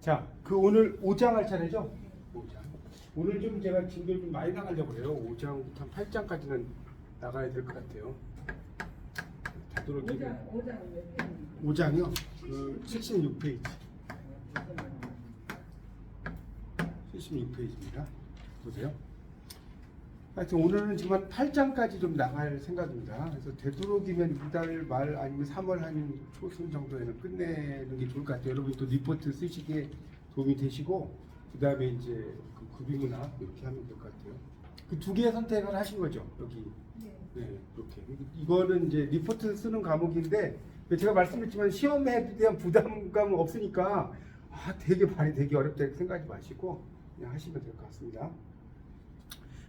자, 그 오늘 5장 할 차례죠? 5장. 오늘 좀 제가 진도 좀 많이 나가려고 그래요. 5장부터 한 8장까지는 나가야 될 것 같아요. 되도록이면 5장이요? 그 76페이지. 76페이지입니다. 보세요. 하여튼 오늘은 지금 한 8장까지 좀 나갈 생각입니다. 그래서 되도록이면 이달 말 아니면 3월 한 초순 정도에는 끝내는 게 좋을 것 같아요. 여러분 또 리포트 쓰시기에 도움이 되시고 그 다음에 이제 그 구비문학 이렇게 하면 될 것 같아요. 그 두 개의 선택을 하신 거죠, 여기. 네, 이렇게. 이거는 이제 리포트 쓰는 과목인데 제가 말씀드렸지만 시험에 대한 부담감은 없으니까 되게 발이 되게 어렵다 이렇게 생각하지 마시고 그냥 하시면 될 것 같습니다.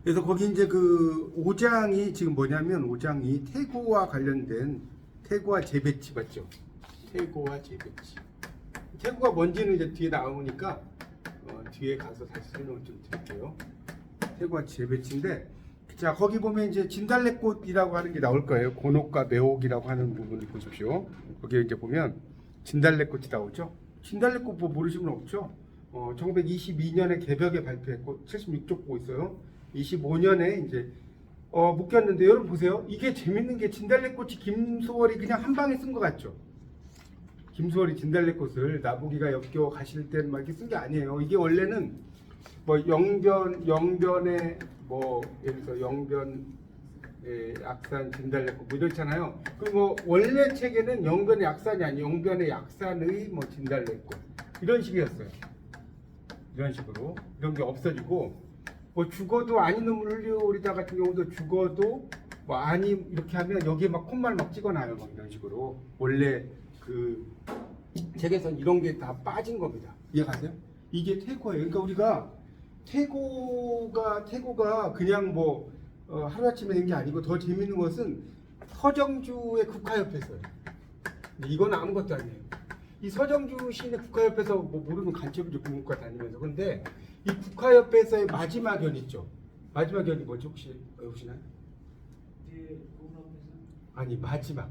그래서 거기 이제 그 5장이 지금 뭐냐면 5장이 태고와 관련된 태고와 재배치 맞죠? 태고와 재배치. 태고가 뭔지는 이제 뒤에 나오니까 뒤에 가서 다시 설명을 좀 드릴게요. 태고와 재배치인데 자 거기 보면 이제 진달래꽃이라고 하는 게 나올 거예요. 곤옥과 매옥이라고 하는 부분을 보십시오. 거기에 이제 보면 진달래꽃이 나오죠. 진달래꽃 뭐 모르시는 분 없죠? 1922년에 개벽에 발표했고 76쪽 보고 있어요. 25년에 이제 묶였는데 여러분 보세요. 이게 재밌는 게 진달래꽃이 김소월이 그냥 한 방에 쓴 것 같죠. 김소월이 진달래꽃을 나보기가 역겨워 가실 때는 막 이렇게 쓴 게 아니에요. 이게 원래는 뭐 영변에 뭐 예를 들어서 영변 약산 진달래꽃 뭐 이렇잖아요. 그리고 뭐 원래 책에는 영변의 약산이 아니고 영변의 약산의 뭐 진달래꽃 이런 식이었어요. 이런 식으로 이런 게 없어지고 뭐 죽어도 아니 눈물 흘려오리다 같은 경우도 죽어도 뭐 아니 이렇게 하면 여기에 막 콧말 막 찍어놔요. 막 이런 식으로 원래 그 책에선 이런 게 다 빠진 겁니다. 이해가세요? 이게 태고예요. 그러니까 우리가 태고가 그냥 뭐 하루아침에 된 게 아니고 더 재밌는 것은 서정주의 국화협회에서요. 이건 아무것도 아니에요. 이 서정주 시인의 국화협회에서 뭐 모르면 간첩을 국문과 다니면서 근데 이 국화협회에서의 마지막 연 있죠. 마지막 연이 뭐죠? 혹시 외우시나요? 아니 마지막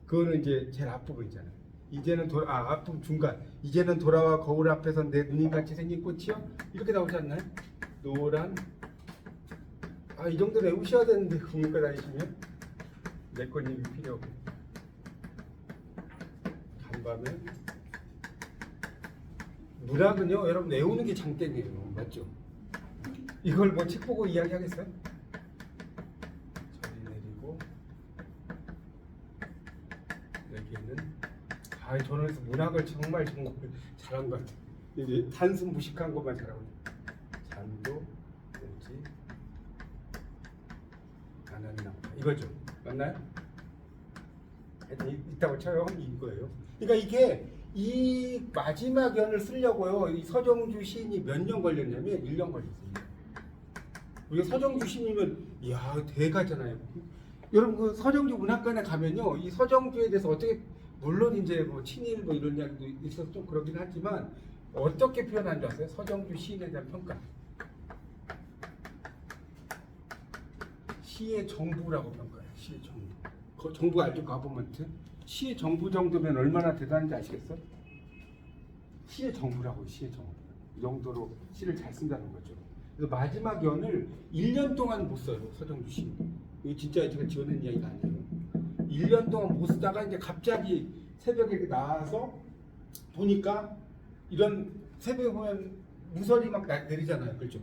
그거는 이제 제일 앞부분이잖아요. 이제는 앞부분 중간 이제는 돌아와 거울 앞에서 내 누님같이 생긴 꽃이요? 이렇게 나오지 않나요? 노란 이 정도 외우셔야 되는데 국문과 다니시면 내 꽃님이 필요 없고 간밤에 문학은요 여러분 외우는 게 장땡이에요. 맞죠? 이걸 뭐 책 보고 이야기하겠어요? 저리 내리고 여기는 저는 그래서 문학을 정말 잘한 것 같아요. 이제 단순 무식한 것만 잘하고 잔도 뭐지 가난이나 이거죠. 맞나요? 하여튼 있다고 쳐요. 이거예요. 그러니까 이게 이 마지막 연을 쓰려고요. 이 서정주 시인이 몇 년 걸렸냐면 1년 걸렸어요. 우리가 서정주 시인이면 이야 대가잖아요. 여러분 그 서정주 문학관에 가면요. 이 서정주에 대해서 어떻게 물론 이제 뭐 친일 뭐 이런 이야기도 있어서 좀 그러긴 하지만 어떻게 표현한 줄 아세요? 서정주 시인에 대한 평가. 시의 정부라고 평가해요. 시의 정부. 그 정부 알죠? 가버먼트. 시의 정부 정도면 얼마나 대단한지 아시겠어요? 시의 정부라고 시의 정부. 이 정도로 시를 잘 쓴다는 거죠. 그래서 마지막 연을 1년 동안 못 써요. 서정주 시. 이거 진짜 제가 지어낸 이야기가 아니에요. 1년 동안 못 쓰다가 이제 갑자기 새벽에 이렇게 나와서 보니까 이런 새벽에 보면 무설이 막 내리잖아요. 그렇죠?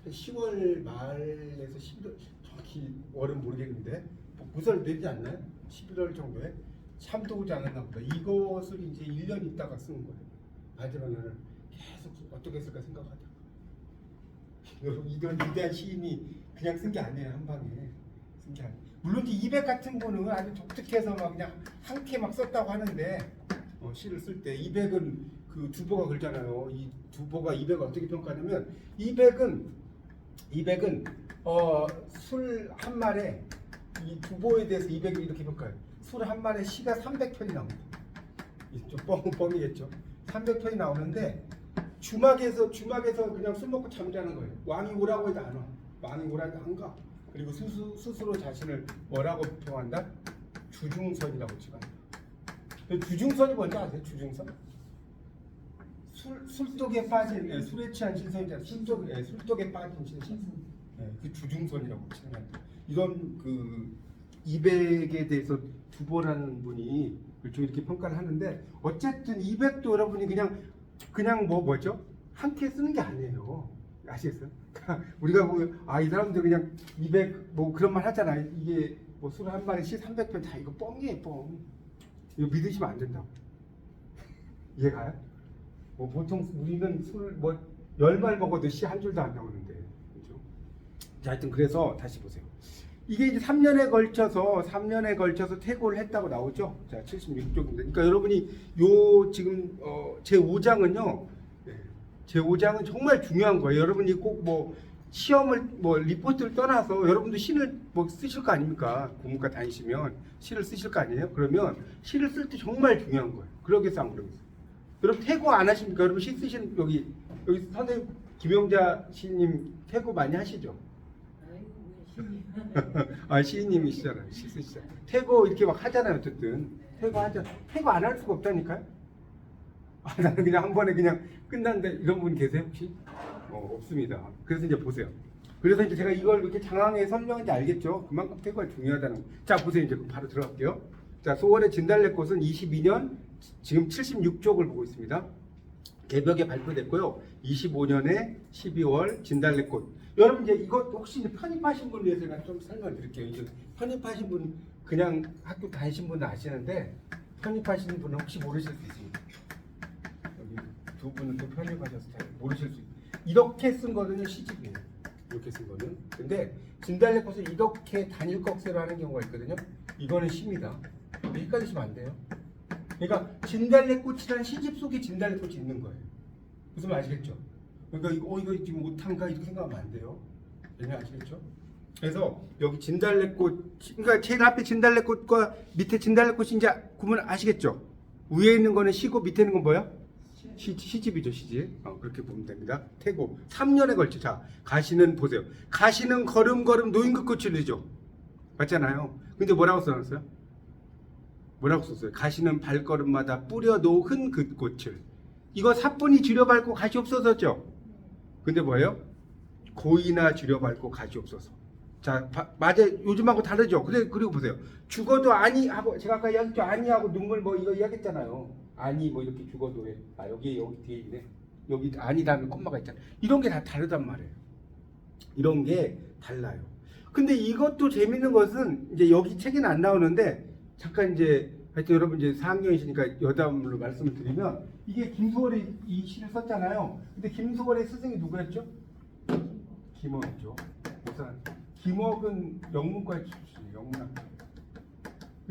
10월 말에서 11월 정확히 월은 모르겠는데 무설 내리지 않나요? 11월 정도에 참도 오지 않았나 보다. 이것을 이제 1년 있다가 쓰는 거예요. 마지막 연을 계속 어떻게 쓸까 생각하다가 여러분 이런 위대한 시인이 그냥 쓴 게 아니에요. 한 방에 쓴 게 아니에요. 물론 이제 200 같은 거는 아주 독특해서 막 그냥 한 캐 막 썼다고 하는데 시를 쓸 때 200은 그 두보가 걸잖아요. 이 두보가 200을 어떻게 평가하냐면 200은 술 한 말에 이 두보에 대해서 200을 이렇게 평가해요. 술 한 말에 시가 300편이 나옵니다. 좀 뻥이겠죠. 300편이 나오는데 주막에서 그냥 술 먹고 잠자는 거예요. 왕이 오라고 해도 안 와. 왕이 오라고 해도 안 가. 그리고 스스로 자신을 뭐라고 평한다? 주중선이라고 칭한다. 주중선이 뭔지 아세요? 주중선? 술독에 빠진 술에 취한 신선자 술독에 빠진 신선 그 주중선이라고 치는 이런 그 200에 대해서 두보라는 분이 좀 이렇게 평가를 하는데 어쨌든 200도 여러분이 그냥 뭐죠 한 끼에 쓰는 게 아니에요. 아시겠어요? 우리가 보면 이 사람들 그냥 200 뭐 그런 말 하잖아요. 이게 뭐 술 한 마리씩 300편 다 이거 뻥이에요 뻥. 이거 믿으시면 안 된다고. 이해가요? 뭐 보통 우리는 술 뭐 10말 먹어도 씨 한 줄도 안 나오는데 그죠? 자 하여튼 그래서 다시 보세요. 이게 이제 3년에 걸쳐서 퇴고를 했다고 나오죠. 자 76쪽입니다. 그러니까 여러분이 요 지금 제 5장은요. 제 5장은 정말 중요한 거예요. 여러분이 꼭 뭐 시험을 뭐 리포트를 떠나서 여러분도 시를 뭐 쓰실 거 아닙니까? 국문과 다니시면 시를 쓰실 거 아니에요? 그러면 시를 쓸 때 정말 중요한 거예요. 그러기 위해서 안 그러겠어요. 여러분 퇴고 안 하십니까? 여러분 시 쓰시는 여기 선생님 김영자 시인님 퇴고 많이 하시죠? 시인님이시잖아요. 시 쓰시잖아요. 퇴고 이렇게 막 하잖아요. 어쨌든 퇴고 안 할 수가 없다니까요. 나는 그냥 한 번에 그냥 끝난데 이런 분 계세요 혹시? 없습니다. 그래서 이제 보세요. 그래서 이제 제가 이걸 이렇게 장황하게 설명한지 알겠죠? 그만큼 퇴고가 중요하다는 거. 자 보세요. 이제 바로 들어갈게요. 자 소월의 진달래꽃은 22년 지금 76쪽을 보고 있습니다. 개벽에 발표됐고요. 25년에 12월 진달래꽃. 여러분 이제 이거 혹시 이제 편입하신 분 위해서 제가 좀 설명드릴게요. 이제 편입하신 분 그냥 학교 다니신 분은 아시는데 편입하시는 분은 혹시 모르실 수 있습니다. 여기 두 분은 또 편입하셔서 잘 모르실 수 있습니다. 이렇게 쓴 거는요 시집이에요. 이렇게 쓴 거는. 근데 진달래꽃을 이렇게 단일꺽쇠로 하는 경우가 있거든요. 이거는 시입니다. 헷갈리시면 안 돼요. 그러니까 진달래꽃이라는 시집 속에 진달래꽃이 있는 거예요. 무슨 말 아시겠죠? 그러니까 이거 지금 못한가 이렇게 생각하면 안 돼요. 왜냐 아시겠죠? 그래서 여기 진달래꽃, 그러니까 제일 앞에 진달래꽃과 밑에 진달래꽃이 이제 구분 아시겠죠? 위에 있는 거는 시고 밑에 있는 건 뭐야? 시집이죠, 시집. 그렇게 보면 됩니다. 태고 3년에 걸쳐. 자, 가시는 보세요. 가시는 걸음걸음 노인긋꽃을 이죠. 맞잖아요. 근데 뭐라고 써놨어요? 뭐라고 썼어요? 가시는 발걸음마다 뿌려 놓은 그 꽃을. 이거 사뿐히 줄여밟고 가시 없어서죠. 근데 뭐예요? 고이나 줄여밟고 가시 없어서. 자, 맞아. 요즘하고 다르죠. 그리고 보세요. 죽어도 아니 하고 제가 아까 이야기했죠. 아니하고 눈물 뭐 이거 이야기했잖아요. 아니 뭐 이렇게 죽어도 해. 여기 뒤에 있네. 여기 아니 다음에 콤마가 있잖아요. 이런 게 다 다르단 말이에요. 이런 게 달라요. 근데 이것도 재밌는 것은 이제 여기 책에는 안 나오는데 잠깐 이제 하여튼 여러분 이제 4학년이시니까 여담으로 말씀을 드리면 이게 김소월이 이 시를 썼잖아요. 근데 김소월의 스승이 누구였죠? 김억이죠. 우선 김억은 영문과 출신이에요. 영문학과.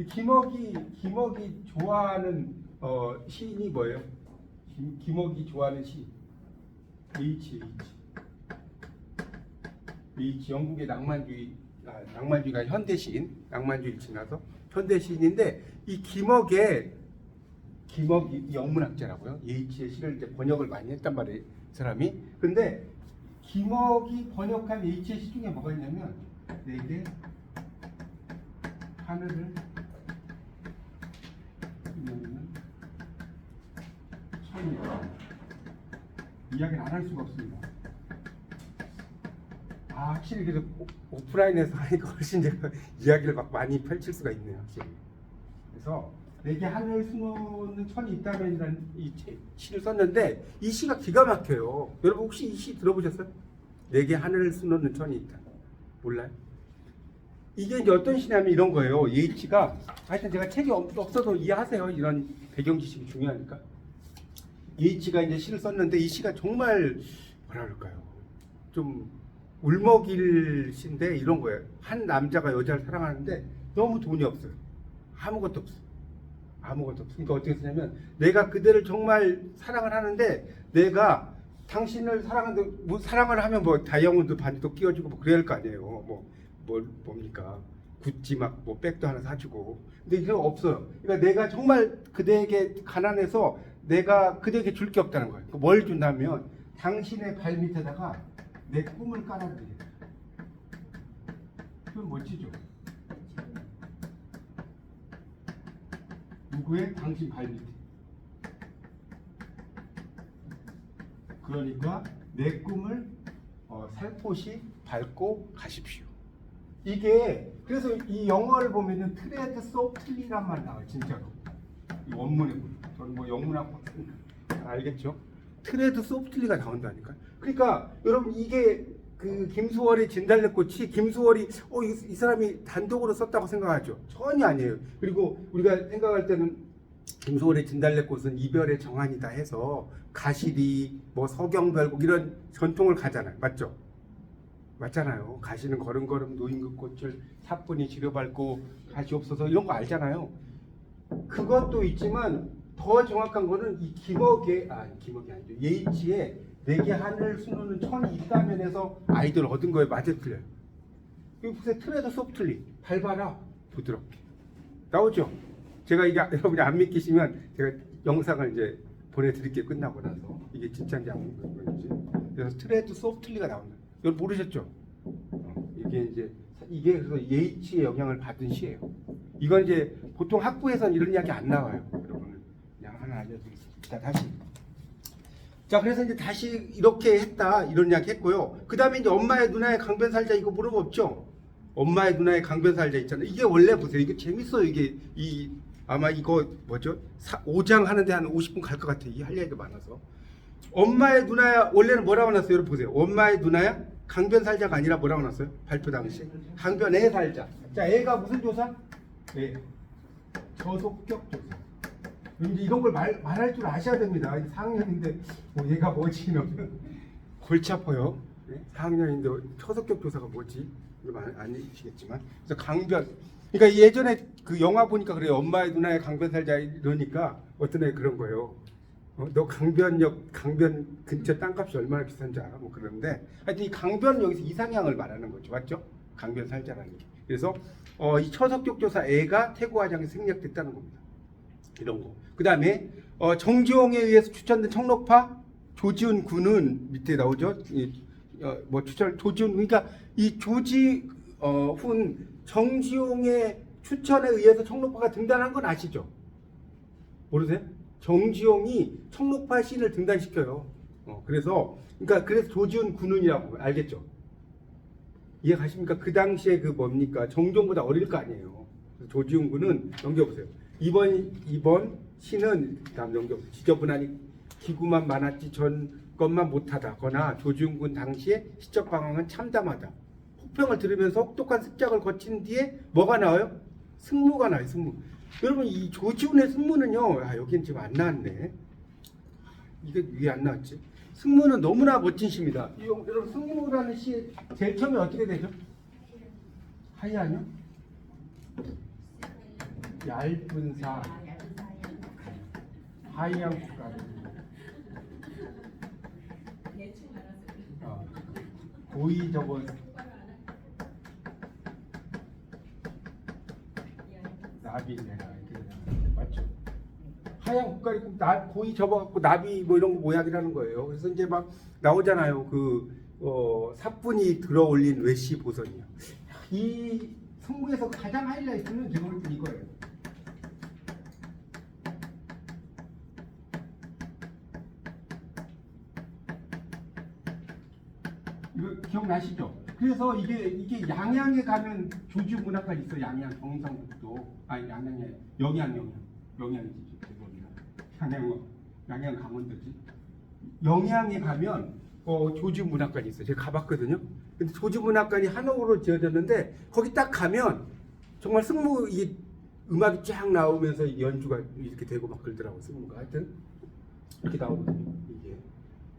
김억이 좋아하는 시인이 뭐예요? 김억이 좋아하는 시 H 영국의 낭만주의가 현대 시인, 낭만주의를 지나서 현대 시인인데 이 김억이 영문학자라고요. H의 시를 이제 번역을 많이 했단 말이에요, 사람이. 근데 김억이 번역한 H의 시 중에 뭐가 있냐면 내게 하늘을 처음이에요. 이야기를 안 할 수가 없습니다. 확실히 그래서 오프라인에서 하니까 훨씬 제가 이야기를 막 많이 펼칠 수가 있네요. 확실히. 그래서 내게 하늘을 수놓는 천이 있다면이라는 이 시를 썼는데 이 시가 기가 막혀요. 여러분 혹시 이 시 들어보셨어요? 내게 하늘을 수놓는 천이 있다. 몰라요? 이게 이제 어떤 시냐면 이런 거예요. 예치가 하여튼 제가 책이 없어도 이해하세요. 이런 배경 지식이 중요하니까. 예치가 이제 시를 썼는데 이 시가 정말 뭐라 그럴까요? 좀 울먹일 시인데 이런 거예요. 한 남자가 여자를 사랑하는데 너무 돈이 없어요. 아무것도 없어. 그러니까 어떻게 쓰냐면 내가 그대를 정말 사랑을 하는데 내가 당신을 사랑하는데 뭐 사랑을 하면 뭐 다이아몬드 반지도 끼워주고 뭐 그래야 할 거 아니에요. 뭡니까? 구찌 막 뭐 백도 하나 사주고. 근데 이게 없어요. 그러니까 내가 정말 그대에게 가난해서 내가 그대에게 줄 게 없다는 거예요. 뭘 준다면 당신의 발 밑에다가 내 꿈을 깔아드리겠다. 그건 멋지죠? 누구의? 당신 발 밑에. 그러니까 내 꿈을 살포시 밟고 가십시오. 이게 그래서 이 영어를 보면은 트레드 소프트리란 말 나와요. 진짜로. 이 원문에 보면 저는 뭐 영문학 알겠죠? 트레드 소프트리가 나온다니까. 그러니까 여러분 이게 그 김수월의 진달래꽃이 김수월이 이 사람이 단독으로 썼다고 생각하죠. 전혀 아니에요. 그리고 우리가 생각할 때는 김수월의 진달래꽃은 이별의 정한이다 해서 가시리 뭐 서경별곡 이런 전통을 가잖아요. 맞죠? 맞잖아요. 가시는 걸음걸음 노인 그 꽃을 사뿐히 지려밟고 가시 없어서 이런 거 알잖아요. 그것도 있지만 더 정확한 거는 이 김억의 아니죠. 예이치의 내게 하늘 수놓는 천이 있다면 해서 아이들 얻은 거에 맞아 틀려요. 이거 보세요. 트레드 소프트리 밟아라 부드럽게 나오죠. 제가 이게 여러분이 안 믿기시면 제가 영상을 이제 보내드릴게요. 끝나고 나서 이게 진짜인지 안 믿는지. 그래서 트레드 소프트리가 나온다. 여러분 모르셨죠? 이게 그래서 예이치의 영향을 받은 시예요. 이건 이제 보통 학부에서는 이런 이야기 안 나와요. 여러분 그냥 하나 알려드리겠습니다. 다시. 자, 그래서 이제 다시 이렇게 했다 이런 이야기 했고요. 그 다음에 이제 엄마의 누나의 강변살자 이거 물어봤죠. 엄마의 누나의 강변살자 있잖아요. 이게 원래 보세요. 이거 재밌어요. 이게 아마 이거 뭐죠? 5장 하는데 한 50분 갈 것 같아요. 이 할 얘기가 많아서. 엄마의 누나야 원래는 뭐라고 놨어요? 여러분 보세요. 엄마의 누나야 강변살자가 아니라 뭐라고 놨어요? 발표 당시 강변애 살자. 자, 애가 무슨 조사? 네. 저속격 조사. 이제 이런 걸 말할 줄 아셔야 됩니다. 4학년인데 얘가 뭐지? 이러면 골치 아파요. 네? 4학년인데 초속격 조사가 뭐지? 이러면 아니시겠지만. 그래서 강변. 그러니까 예전에 그 영화 보니까 그래요. 엄마의 누나의 강변 살자 이러니까 어떤 애 그런 거예요. 너 강변 근처 땅값이 얼마나 비싼지 알아? 뭐 그러는데 하여튼 이 강변은 여기서 이상향을 말하는 거죠. 맞죠? 강변 살자라는 게. 그래서 이 초속격 조사 애가 태고화장에 생략됐다는 겁니다. 이런 거. 그 다음에 정지용에 의해서 추천된 청록파 조지훈 군은 밑에 나오죠. 조지훈 그러니까 이 조지훈 정지용의 추천에 의해서 청록파가 등단한 건 아시죠? 모르세요? 정지용이 청록파 시인을 등단시켜요. 그래서 조지훈 군은이라고 알겠죠? 이해 가십니까? 그 당시에 그 뭡니까? 정종보다 어릴 거 아니에요. 조지훈 군은 넘겨보세요. 이번 시는 다음 넘겨보세요. 지저분하니 기구만 많았지 전 것만 못하다거나 조지훈 군 당시의 시적 방황은 참담하다. 혹평을 들으면서 혹독한 습작을 거친 뒤에 뭐가 나와요? 승무가 나와요. 승무. 여러분 이 조지훈의 승무는요. 여긴 지금 안 나왔네. 이게 왜 안 나왔지? 승무는 너무나 멋진 시입니다. 여러분 승무라는 시 제일 처음에 어떻게 되죠? 하이하뇨? 얇은 사 하이양 국가를 고이 저거 나비네라 맞죠? 하양 국가리 고이 접어갖고 나비 뭐 이런 거 모양이라는 거예요. 그래서 이제 막 나오잖아요. 사뿐이 들어올린 외시 보선이요. 이 승부에서 가장 하이라이트는 제가 볼 때 이거예요. 이거 기억나시죠? 그래서 이게 양양에 가면 조지 문학가 있어. 양양 경상북도 양양에 영양이지 죄송합니다. 양양 강원도지. 영양에 가면 조지 문학관이 있어요. 제가 가봤거든요. 근데 조지 문학관이 한옥으로 지어졌는데 거기 딱 가면 정말 승무 이 음악이 쫙 나오면서 연주가 이렇게 되고 막 그러더라고. 승무가 하여튼 이렇게 나오거든요. 이게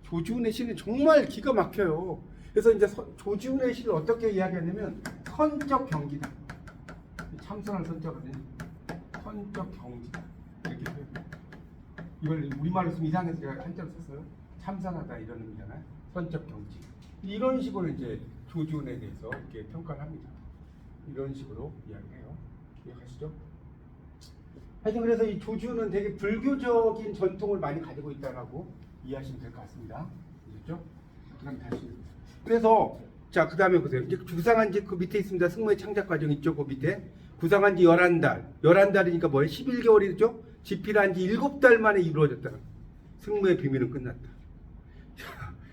조지훈의 시는 정말 기가 막혀요. 그래서 이제 조지훈의 시를 어떻게 이야기하냐면 선적 경기다. 참선할 선적은 선적 경지다. 이렇게 이걸 우리말로 쓰면 이상해서 제가 한자로 썼어요. 참선하다 이런 의미잖아요. 선적 경지. 이런 식으로 이제 조지훈에 대해서 이렇게 평가를 합니다. 이런 식으로 이야기해요. 이해가시죠? 하여튼 그래서 이 조지훈은 되게 불교적인 전통을 많이 가지고 있다라고 이해하시면 될 것 같습니다. 그렇죠? 그럼 다시. 그래서 자, 그 다음에 보세요. 이제 구상한 지 그 밑에 있습니다. 승무의 창작 과정 있죠. 그 밑에. 구상한 지 11달. 11달이니까 뭐예요? 11개월이죠? 집필한 지 7달 만에 이루어졌다는. 승무의 비밀은 끝났다.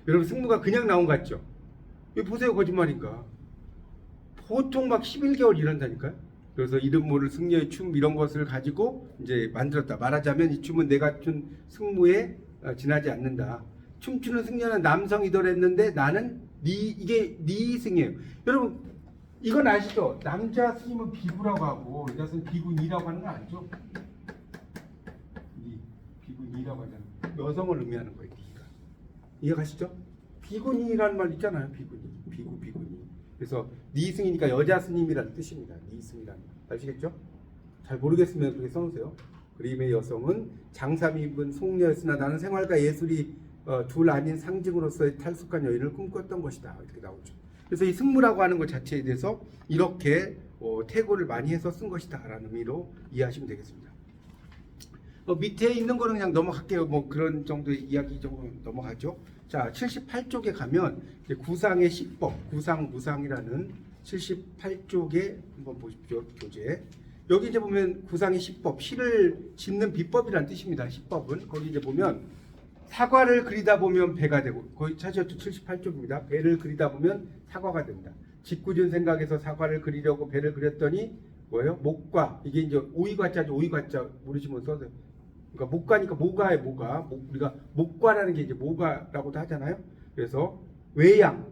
여러분 승무가 그냥 나온 거 같죠? 이거 보세요, 거짓말인가? 보통 막 11개월 이런다니까요. 그래서 이름 모를 승려의 춤 이런 것을 가지고 이제 만들었다. 말하자면 이 춤은 내가 춘 승무에 지나지 않는다. 춤추는 승려는 남성이더랬는데 나는 이게 네 승이에요. 여러분 이건 아시죠? 남자 스님은 비구라고 하고 여자는 비구니라고 하는 거 아니죠? 비구니라고 하잖아요. 여성을 의미하는 거예요. 니가. 이해가시죠? 비구니라는 말 있잖아요. 비구니. 그래서 니승이니까 여자 스님이라는 뜻입니다. 니승이라는 말. 아시겠죠? 잘 모르겠으면 그렇게 써놓으세요. 그림의 여성은 장삼이 입은 속녀였으나 나는 생활과 예술이 둘 아닌 상징으로서의 탈숙한 여인을 꿈꿨던 것이다. 이렇게 나오죠. 그래서 이 승무라고 하는 것 자체에 대해서 이렇게 태고를 많이 해서 쓴 것이다 라는 의미로 이해하시면 되겠습니다. 밑에 있는 거는 그냥 넘어갈게요. 뭐 그런 정도의 이야기 정도 넘어가죠. 자, 78쪽에 가면 이제 구상의 시법, 구상무상이라는 78쪽에 한번 보십시오. 교재. 여기 이제 보면 구상의 시법, 시를 짓는 비법이라는 뜻입니다. 시법은 거기 이제 보면 사과를 그리다 보면 배가 되고, 거의 찾으셨죠? 78쪽입니다. 배를 그리다 보면 사과가 된다. 짓궂은 생각에서 사과를 그리려고 배를 그렸더니 뭐예요? 목과, 이게 이제 오이과자죠. 오이과자 모르시면 써도. 그러니까 목과니까 모가에 모가. 우리가 목과라는 게 이제 모가라고도 하잖아요. 그래서 외양,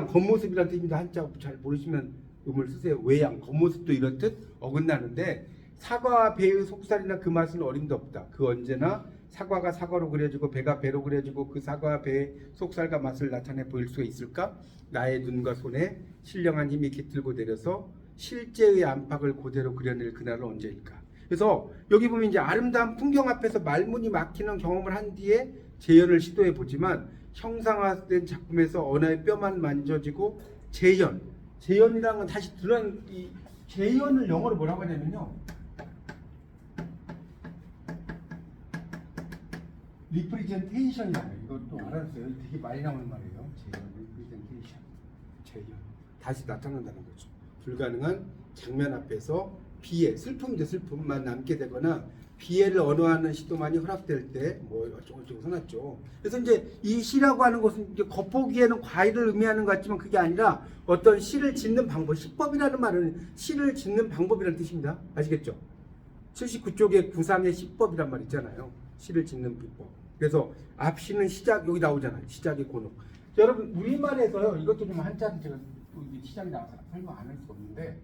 겉모습이라는 뜻입니다. 한자 잘 모르시면 음을 쓰세요. 외양, 겉모습도 이렇듯 어긋나는데 사과와 배의 속살이나 그 맛은 어림도 없다. 그 언제나 사과가 사과로 그려지고 배가 배로 그려지고 그 사과와 배의 속살과 맛을 나타내 보일 수가 있을까? 나의 눈과 손에 신령한 힘이 깃들고 내려서 실제의 안팎을 그대로 그려낼 그날은 언제일까? 그래서 여기 보면 이제 아름다운 풍경 앞에서 말문이 막히는 경험을 한 뒤에 재현을 시도해 보지만 형상화된 작품에서 언어의 뼈만 만져지고 재현이라는 건 다시 드러난 이 재현을 영어로 뭐라고 하냐면요. 리프리젠테이션이라고요. 이것도 알았어요. 되게 많이 나오는 말이에요. 재현. 다시 나타난다는 거죠. 불가능한 장면 앞에서 비애, 슬픔인데 슬픔만 남게 되거나 비애를 언어하는 시도만이 허락될 때 뭐 어쩌고저쩌고 써놨죠. 그래서 이제 이 시라고 하는 것은 이제 겉보기에는 과일을 의미하는 것 같지만 그게 아니라 어떤 시를 짓는 방법, 시법이라는 말은 시를 짓는 방법이라는 뜻입니다. 아시겠죠? 79쪽에 구상의 시법이란 말 있잖아요. 시를 짓는 비법. 그래서 앞시는 시작, 여기 나오잖아요. 시작의 곤혹. 여러분 우리말에서요. 이것도 좀 한자는 제가 시작이 나와서 설명 안 할 수 없는데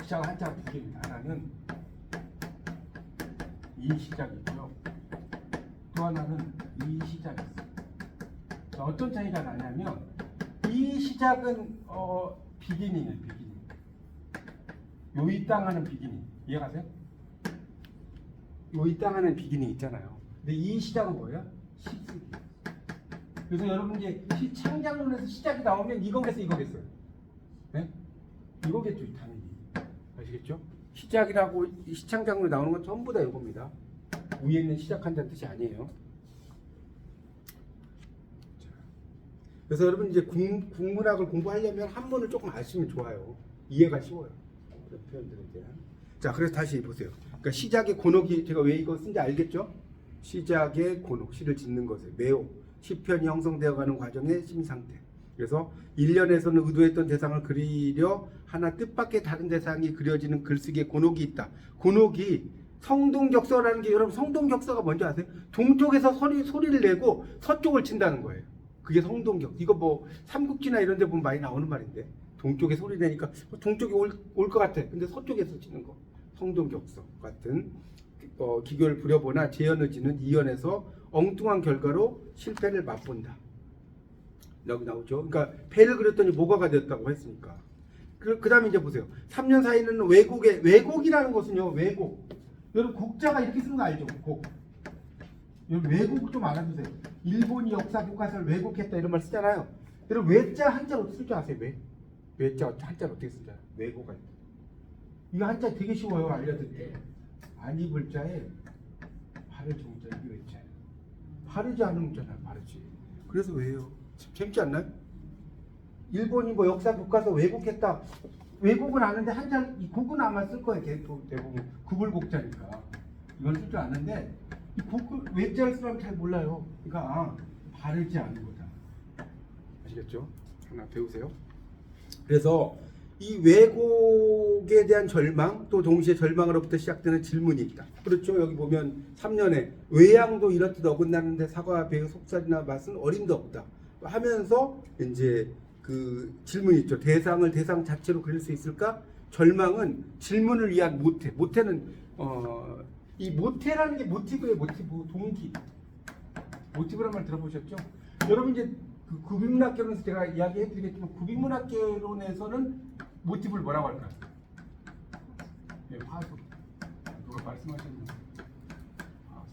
시작은 한자가 두 개입니다. 하나는 이 시작이고요. 또 하나는 이 시작이 있어요. 어떤 차이가 나냐면 이 시작은 비기닝이에요. 비기닝. 요이 땅 하는 비기닝. 이해가세요? 요이 땅 하는 비기닝 있잖아요. 근데 이 시작은 뭐예요? 시쓰기. 그래서 여러분 이제 시창작론에서 시작이 나오면 이거겠어요. 네? 이거겠죠, 당연히. 아시겠죠? 시작이라고 시창작론에 나오는 건 전부 다 이겁니다. 위에 있는 시작한다는 뜻이 아니에요. 그래서 여러분 이제 국문학을 공부하려면 한문을 조금 아시면 좋아요. 이해가 쉬워요. 그런 표현들에 대한. 자, 그래서 다시 보세요. 그러니까 시작의 곤혹이 제가 왜 이거 쓴지 알겠죠? 시작의 곤혹, 시를 짓는 것에 매혹, 시편이 형성되어가는 과정의 심상태. 그래서 1년에서는 의도했던 대상을 그리려 하나 뜻밖의 다른 대상이 그려지는 글쓰기에 곤혹이 있다. 곤혹이 성동격서라는 게 여러분 성동격서가 뭔지 아세요? 동쪽에서 소리를 내고 서쪽을 친다는 거예요. 그게 성동격. 이거 뭐 삼국지나 이런 데 보면 많이 나오는 말인데 동쪽에 소리 내니까 동쪽이 올 것 같아. 근데 서쪽에서 치는 거. 성동격서 같은 기교를 부려보나 재현을 지는 이연에서 엉뚱한 결과로 실패를 맛본다. 여기 나오죠. 그러니까 배를 그렸더니 모가가 되었다고 했으니까. 그 다음에 이제 보세요. 3년 사이는 왜곡이라는 것은요. 왜곡. 여러분 곡자가 이렇게 쓰는 거 알죠? 곡. 여러분 왜곡 좀 알아주세요. 일본이 역사 교과서를 왜곡했다 이런 말 쓰잖아요. 여러분 외자 한자로 어떻게 쓸 줄 아세요? 외자 한자로 어떻게 쓰죠? 왜곡할 때. 이거 한자 되게 쉬워요. 알려드릴게요. 안 입을 자에 바르지 문자 이게 외자예요. 바르지 않은 문자는 바르지. 그래서 왜요? 재밌지 않나요? 일본이 뭐 역사 교과서 왜곡했다. 왜곡은 아는데 한자 이 국은 아마 쓸 거예요. 대부분 구불곡자니까 이건 쓸 줄 아는데 이 외자를 쓰려면 잘 몰라요. 그러니까 바르지 않은 거다. 아시겠죠? 하나 배우세요. 그래서 이 왜곡에 대한 절망, 또 동시에 절망으로부터 시작되는 질문이 있다. 그렇죠? 여기 보면 3년에 외양도 이렇듯 어긋나는데 사과와 배의 속살이나 맛은 어림도 없다 하면서 이제 그 질문이 있죠. 대상을 대상 자체로 그릴 수 있을까? 절망은 질문을 위한 모태. 모태는 이 모태라는 게 모티브예요. 모티브, 동기. 모티브란 말 들어보셨죠? 여러분 이제 그 구빅문학개론에서 제가 이야기해드리겠지만 구빅문학개론에서는 모티브를 뭐라고 할까요? 네, 화소. 누가 말씀하셨나요? 화소.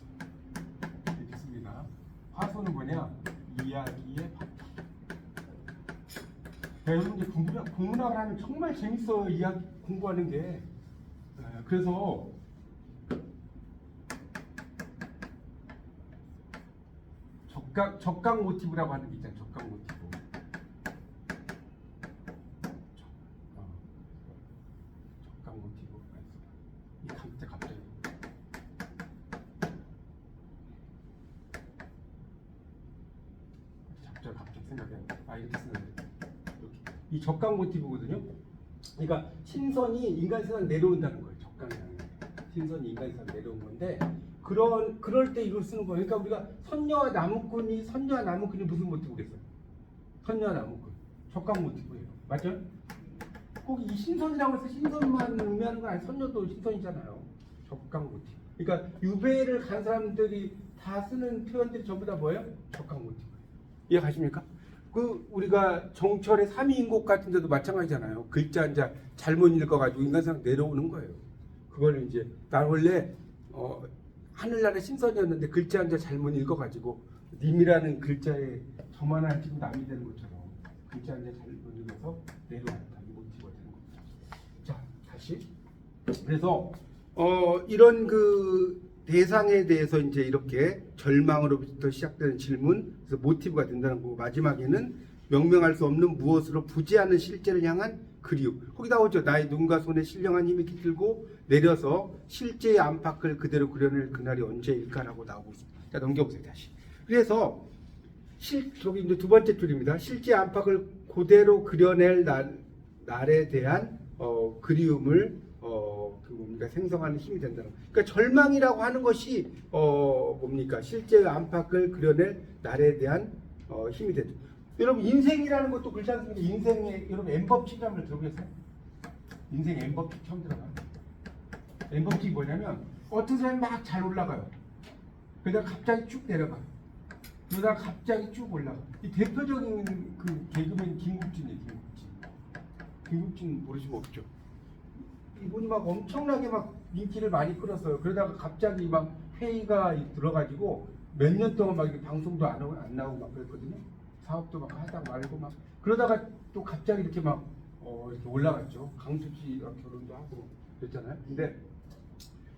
네, 됐습니다. 화소는 뭐냐? 이야기의 바탕. 여러분 이제 국문학을 하면 정말 재밌어요. 이야기 공부하는 게. 그래서 적각 모티브라고 하는 게 있잖아요. 적각 모티브. 적각 모티브. 이 갑자기. 갑자기 생각이 안 나. 이렇게 쓰는 데. 이 적각 모티브거든요. 그러니까 신선이 인간 세상 내려온다는 거예요. 적각이라는 게. 신선이 인간 세상 내려온 건데 그럴 때 이걸 쓰는 거예요. 그러니까 우리가 선녀와 나무꾼이 무슨 모티브겠어요? 선녀와 나무꾼. 적각 모티브예요. 맞죠? 꼭 이 신선이라고 해서 신선만 의미하는 건 아니에요. 선녀도 신선이잖아요. 적각 모티브. 그러니까 유배를 간 사람들이 다 쓰는 표현들이 전부 다 뭐예요? 적각 모티브. 이해가십니까? 그 우리가 정철의 삼위인곡 같은 데도 마찬가지잖아요. 글자 한자 잘못 읽어가지고 인간상 내려오는 거예요. 그걸 이제 나 원래 하늘나라 신선이었는데 글자 한자 잘못 읽어가지고 님이라는 글자에 저만 안 찍고 남이 되는 것처럼 글자 한자 잘못 읽어서 내려왔다. 이 모티브가 되는 겁니다. 자, 다시. 그래서 이런 그 대상에 대해서 이제 이렇게 절망으로부터 시작되는 질문, 그래서 모티브가 된다는 거고, 마지막에는 명명할 수 없는 무엇으로 부재하는 실제를 향한 그리움. 거기 나오죠. 나의 눈과 손에 신령한 힘이 깃들고 내려서 실제의 안팎을 그대로 그려낼 그날이 언제일까라고 나오고 있습니다. 자, 넘겨보세요 다시. 그래서 저기 이제 두 번째 줄입니다. 실제 안팎을 그대로 그려낼 날에 대한 그리움을 뭡니까 생성하는 힘이 된다는 거. 그러니까 절망이라고 하는 것이 뭡니까 실제의 안팎을 그려낼 날에 대한 힘이 된다. 여러분 인생이라는 것도 그렇지 않습니까? 인생의 여러분 N법칙이라는 걸 들어보셨어요? 인생 N법칙 처음 들어봐요. N법칙이 뭐냐면 어떤 사람이 막 잘 올라가요. 그러다가 갑자기 쭉 내려가. 그러다가 갑자기 쭉 올라가. 이 대표적인 그 개그맨 김국진이에요. 김국진 모르시면 없죠. 이분이 막 엄청나게 막 인기를 많이 끌었어요. 그러다가 갑자기 막 회의가 들어가지고 몇 년 동안 막 방송도 안 나오고 막 그랬거든요. 사업도 막 하다 말고 막 그러다가 또 갑자기 이렇게 막 이렇게 올라갔죠. 강수지랑 결혼도 하고 그랬잖아요. 근데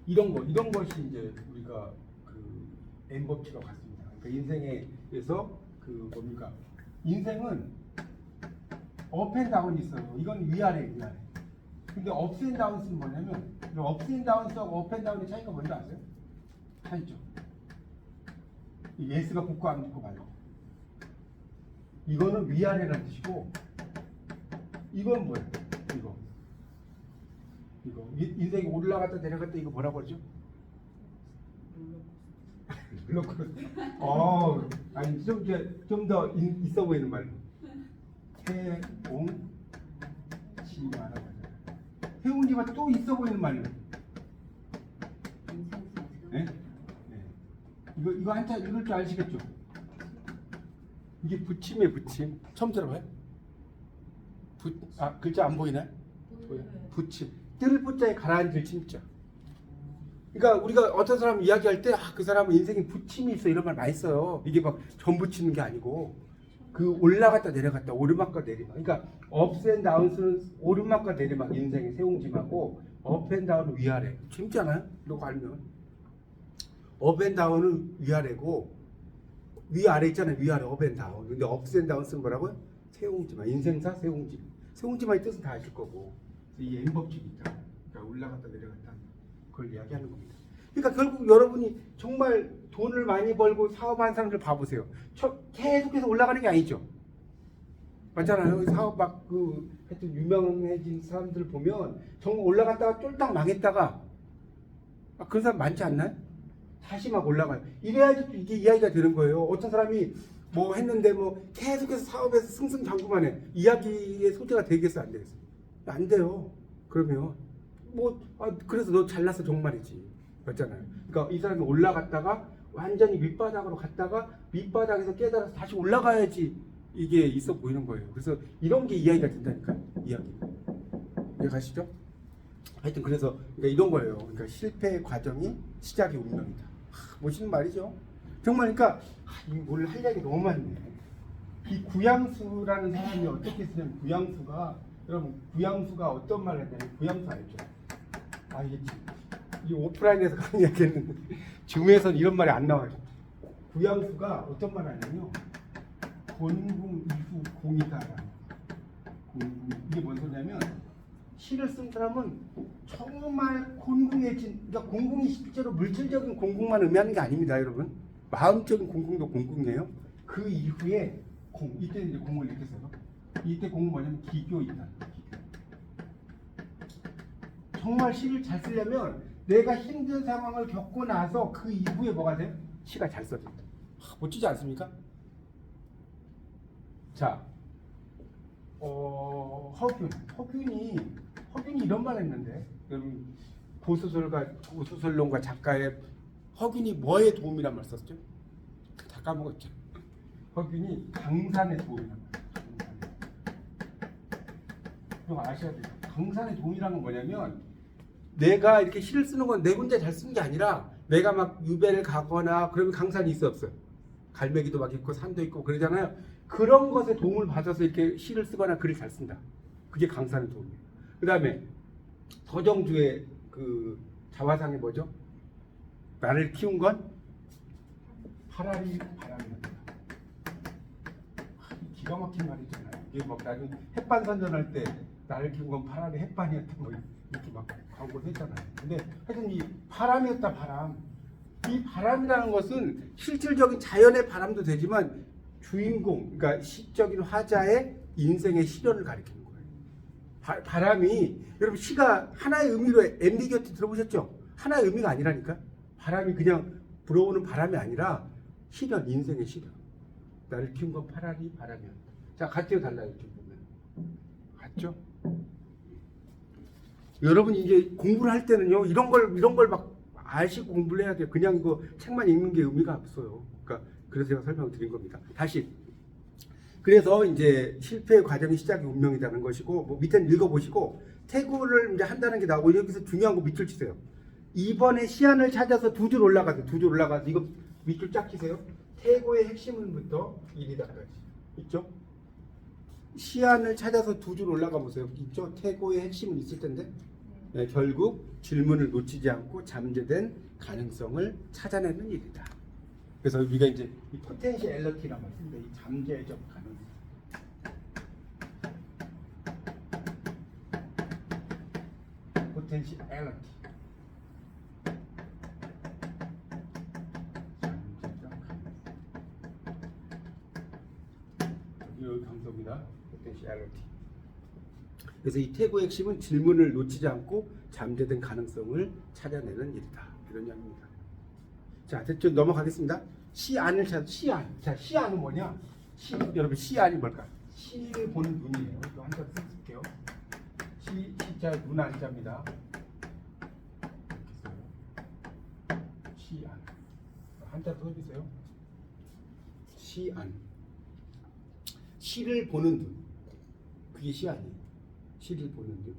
이런 것이 이제 우리가 그 N법칙과 같습니다. 그러니까 인생에서 그 뭡니까 인생은 업앤다운이 있어요. 이건 위아래. 근데 업앤다운스는 뭐냐면 업앤다운스하고 업앤다운의 차이가 뭔지 아세요? 차이죠. 예스가 붙고 안 붙고 말고. 이거는 위아래라는 뜻이고 이건 뭐예요? 이거 인생이 올라갔다 내려갔다 이거 뭐라고 그러죠? 롤러코스터. 아니 좀 더 있어 보이는 말로. 태옹지마라고 하죠. 태옹지마 또 있어 보이는 말로. 네? 이거 한자 읽을 줄 아시겠죠? 이게 부침이에요, 부침. 처음 들어봐요? 글자 안 보이나요? 부침. 뜰 부자에 가라앉을 침자. 그러니까 우리가 어떤 사람 이야기할 때 그 사람은 인생에 부침이 있어 이런 말 많이 써요. 이게 막 전부치는 게 아니고 그 올라갔다 내려갔다 오르막과 내리막. 그러니까 업스 앤 다운스는 오르막과 내리막 인생의 세옹지마고 업 앤 다운은 위아래. 재밌잖아요? 이거 알면. 업 앤 다운은 위아래고 위아래 있잖아요. 위아래 업 앤 다운. 근데 업스 앤 다운스는 뭐라고요? 세옹지마. 인생사 세옹지마. 세옹지마의 뜻은 다 아실 거고. 이 N법칙이 있잖아요. 그러니까 올라갔다 내려갔다 그걸 이야기하는 겁니다. 그러니까 결국 여러분이 정말 돈을 많이 벌고 사업하는 사람들 봐보세요. 계속해서 올라가는 게 아니죠. 맞잖아요. 사업 막 하여튼 유명해진 사람들 보면 정말 올라갔다가 쫄딱 망했다가 그런 사람 많지 않나요? 다시 막 올라가요. 이래야지 이게 이야기가 되는 거예요. 어떤 사람이 뭐 했는데 뭐 계속해서 사업에서 승승장구만 해. 이야기의 소재가 되겠어, 안 되겠어? 안 돼요. 그러면 그래서 너 잘났어 정말이지. 맞잖아요. 그러니까 이 사람이 올라갔다가 완전히 밑바닥으로 갔다가 밑바닥에서 깨달아서 다시 올라가야지 이게 있어 보이는 거예요. 그래서 이런 게 이야기가 된다니까. 이야기. 이해가시죠? 하여튼 그래서 그러니까 이런 거예요. 그러니까 실패의 과정이 시작의 운명이다. 멋있는 말이죠. 정말 그러니까 오늘 할 이야기 너무 많네. 이 구양수라는 사람이 어떻게 쓰냐면 여러분 구양수가 어떤 말을 했냐면 구양수 알죠? 이게 이 오프라인에서 그런 이야기 했는데 줌에서는 이런 말이 안 나와요. 구양수가 어떤 말을 하냐면요. 곤궁 이후 공이다라는 이게 뭔 소리냐면 시를 쓴 사람은 정말 곤궁해진, 그러니까 공궁이 실제로 물질적인 공궁만 의미하는 게 아닙니다, 여러분. 마음적인 공궁도 공궁이에요. 그 이후에 이때 이제 공을 이렇게 써서 이때 공은 뭐냐면 기교이다. 기교. 정말 시를 잘 쓰려면 내가 힘든 상황을 겪고 나서 그 이후에 뭐가 돼요? 시가 잘 써진다. 멋지지 않습니까? 자, 허균이 이런 말 했는데, 여러분 고소설론가 작가의 허균이 뭐에 도움이란 말 썼죠? 다 까먹었죠. 허균이 강산의 도움이란 말. 이거 아셔야 돼요. 강산의 도움이란 건 뭐냐면 내가 이렇게 시를 쓰는 건 내 혼자 잘 쓰는 게 아니라 내가 막 유배를 가거나 그러면 강산이 있어 없어요? 갈매기도 막 있고 산도 있고 그러잖아요. 그런 것에 도움을 받아서 이렇게 시를 쓰거나 글을 잘 쓴다. 그게 강산의 도움이에요. 그 다음에 서정주의 그 자화상이 뭐죠? 나를 키운 건 파라리 바람이었다. 기가 막힌 말이잖아요. 이게 막 나중에 햇반 선전할 때 나를 키운 건 파라리 햇반이었다 뭐 이렇게 막 광고를 했잖아요. 근데 하여튼 이 바람이었다 바람. 이 바람이라는 것은 실질적인 자연의 바람도 되지만 주인공, 그러니까 시적인 화자의 인생의 시련을 가리키는 거예요. 바람이 여러분 시가 하나의 의미로 엠비겨티 들어보셨죠? 하나의 의미가 아니라니까. 바람이 그냥 불어오는 바람이 아니라 시련, 인생의 시련. 나를 키운 건 파라리 바람이었다. 자, 같죠? 달라요. 이렇게 보면. 같죠? 여러분 이제 공부를 할 때는요 이런 걸 막 알시고 공부를 해야 돼요. 그냥 이거 책만 읽는 게 의미가 없어요. 그러니까 그래서 제가 설명을 드린 겁니다. 다시. 그래서 이제 실패의 과정이 시작이 운명이라는 것이고 뭐 밑에는 읽어보시고 태고를 이제 한다는 게 나오고 여기서 중요한 거 밑줄 치세요. 이번에 시안을 찾아서 두 줄 올라가세요. 두 줄 올라가서 이거 밑줄 쫙 치세요. 태고의 핵심은부터 1이다까지 있죠? 시안을 찾아서 두 줄 올라가 보세요. 있죠? 태고의 핵심은 있을 텐데 네, 결국 질문을 놓치지 않고 잠재된 가능성을 찾아내는 일이다. 그래서 우리가 이제 이 포텐셜리티라고 말씀드린 이 잠재적 가능성. 포텐셜리티. 잠재적 가능성. 여기 감사합니다. 포텐셜리티. 그래서 이 태고의 핵심은 질문을 놓치지 않고 잠재된 가능성을 찾아내는 일이다. 이런 이야기입니다. 자, 됐죠? 넘어가겠습니다. 시안을 찾아. 시안. 자, 시안은 뭐냐? 여러분 시안이 뭘까? 시를 보는 눈이에요. 이거 한자 쓸게요. 시자 눈 안자입니다. 시안. 한자 써주세요. 시안. 시를 보는 눈. 그게 시안이에요. 시를 보는 눈.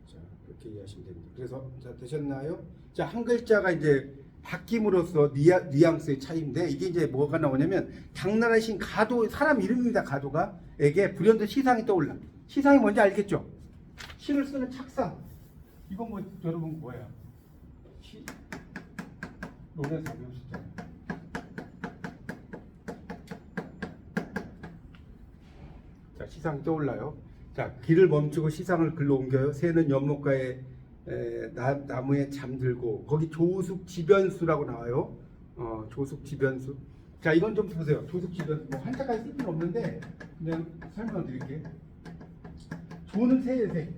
자, 그렇게 이해하시면 됩니다. 그래서 자, 되셨나요? 자, 한 글자가 이제 바뀜으로써 뉘앙스의 차이인데 이게 이제 뭐가 나오냐면 당나라의 신 가도 사람 이름입니다. 가도가 에게 불현듯 시상이 떠올라. 시상이 뭔지 알겠죠? 시를 쓰는 착상. 이건 뭐 여러분 뭐예요? 시 노래 다 배우셨잖아요. 자, 시상이 떠올라요. 자, 길을 멈추고 시상을 글로 옮겨요. 새는 연못가에 나무에 잠들고 거기 조숙 지변수라고 나와요. 조숙 지변수. 자, 이건 좀 보세요. 조숙지는 뭐 한자까지 쓸 필요 없는데 그냥 설명드릴게요. 조는 새의 새.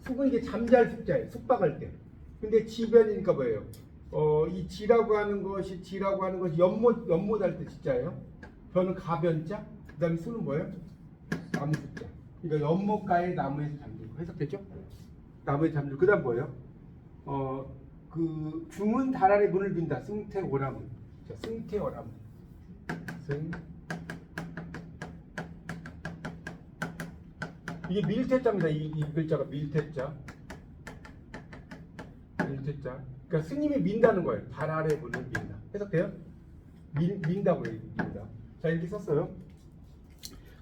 숙은 이게 잠잘 숙자예요. 숙박할 때. 근데 지변이니까 뭐예요? 이 지라고 하는 것이 연못할 때 지자예요. 변은 가변자. 그다음에 수는 뭐예요? 나무 숫자. 그러니까 연못가에 나무에서 잠들고 해석되죠? 나무에 잠들고 그다음 뭐예요? 그 중은 달 아래 문을 빈다. 승태오라문. 자, 승태오라문. 이게 밀태자입니다. 이 글자가 밀태자. 밀태자. 그러니까 스님이 민다는 거예요. 달 아래 문을 민다. 해석돼요? 민다고요. 민다. 자, 이렇게 썼어요.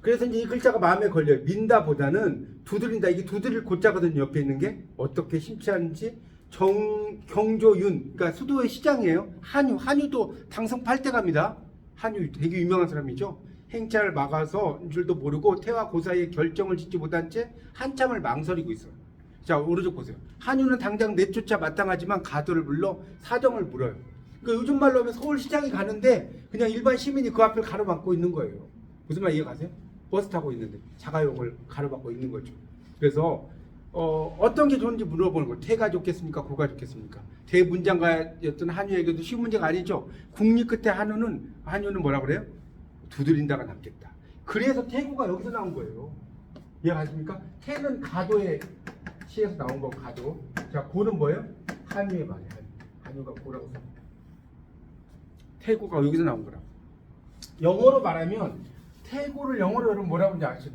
그래서 이제 이 글자가 마음에 걸려요. 민다보다는 두드린다. 이게 두드릴 고자거든요. 옆에 있는 게 어떻게 심취하는지. 경조윤, 그러니까 수도의 시장이에요. 한유도 당성 8대 갑니다. 한유 되게 유명한 사람이죠. 행차를 막아서 줄도 모르고 태와 고 사이에 결정을 짓지 못한 채 한참을 망설이고 있어요. 자, 오른쪽 보세요. 한유는 당장 내쫓아 마땅하지만 가도를 불러 사정을 물어요. 그러니까 요즘 말로 하면 서울시장에 가는데 그냥 일반 시민이 그 앞을 가로막고 있는 거예요. 무슨 말 이해가세요? 버스 타고 있는데 자가용을 가로막고 있는 거죠. 그래서 어떤 게 좋은지 물어보는 거예요. 태가 좋겠습니까? 고가 좋겠습니까? 대문장가였던 한유에게도 쉬운 문제가 아니죠. 국리 끝에 한유는 뭐라 그래요? 두드린다가 낫겠다. 그래서 태고가 여기서 나온 거예요. 이해가십니까? 태는 가도의 시에서 나온 거고 가도. 자, 고는 뭐예요? 한유의 말이에요. 한유가 고라고 써. 태고가 여기서 나온 거라고. 영어로 말하면 태고를 영어로 여러분 뭐라고 하는지 아시죠?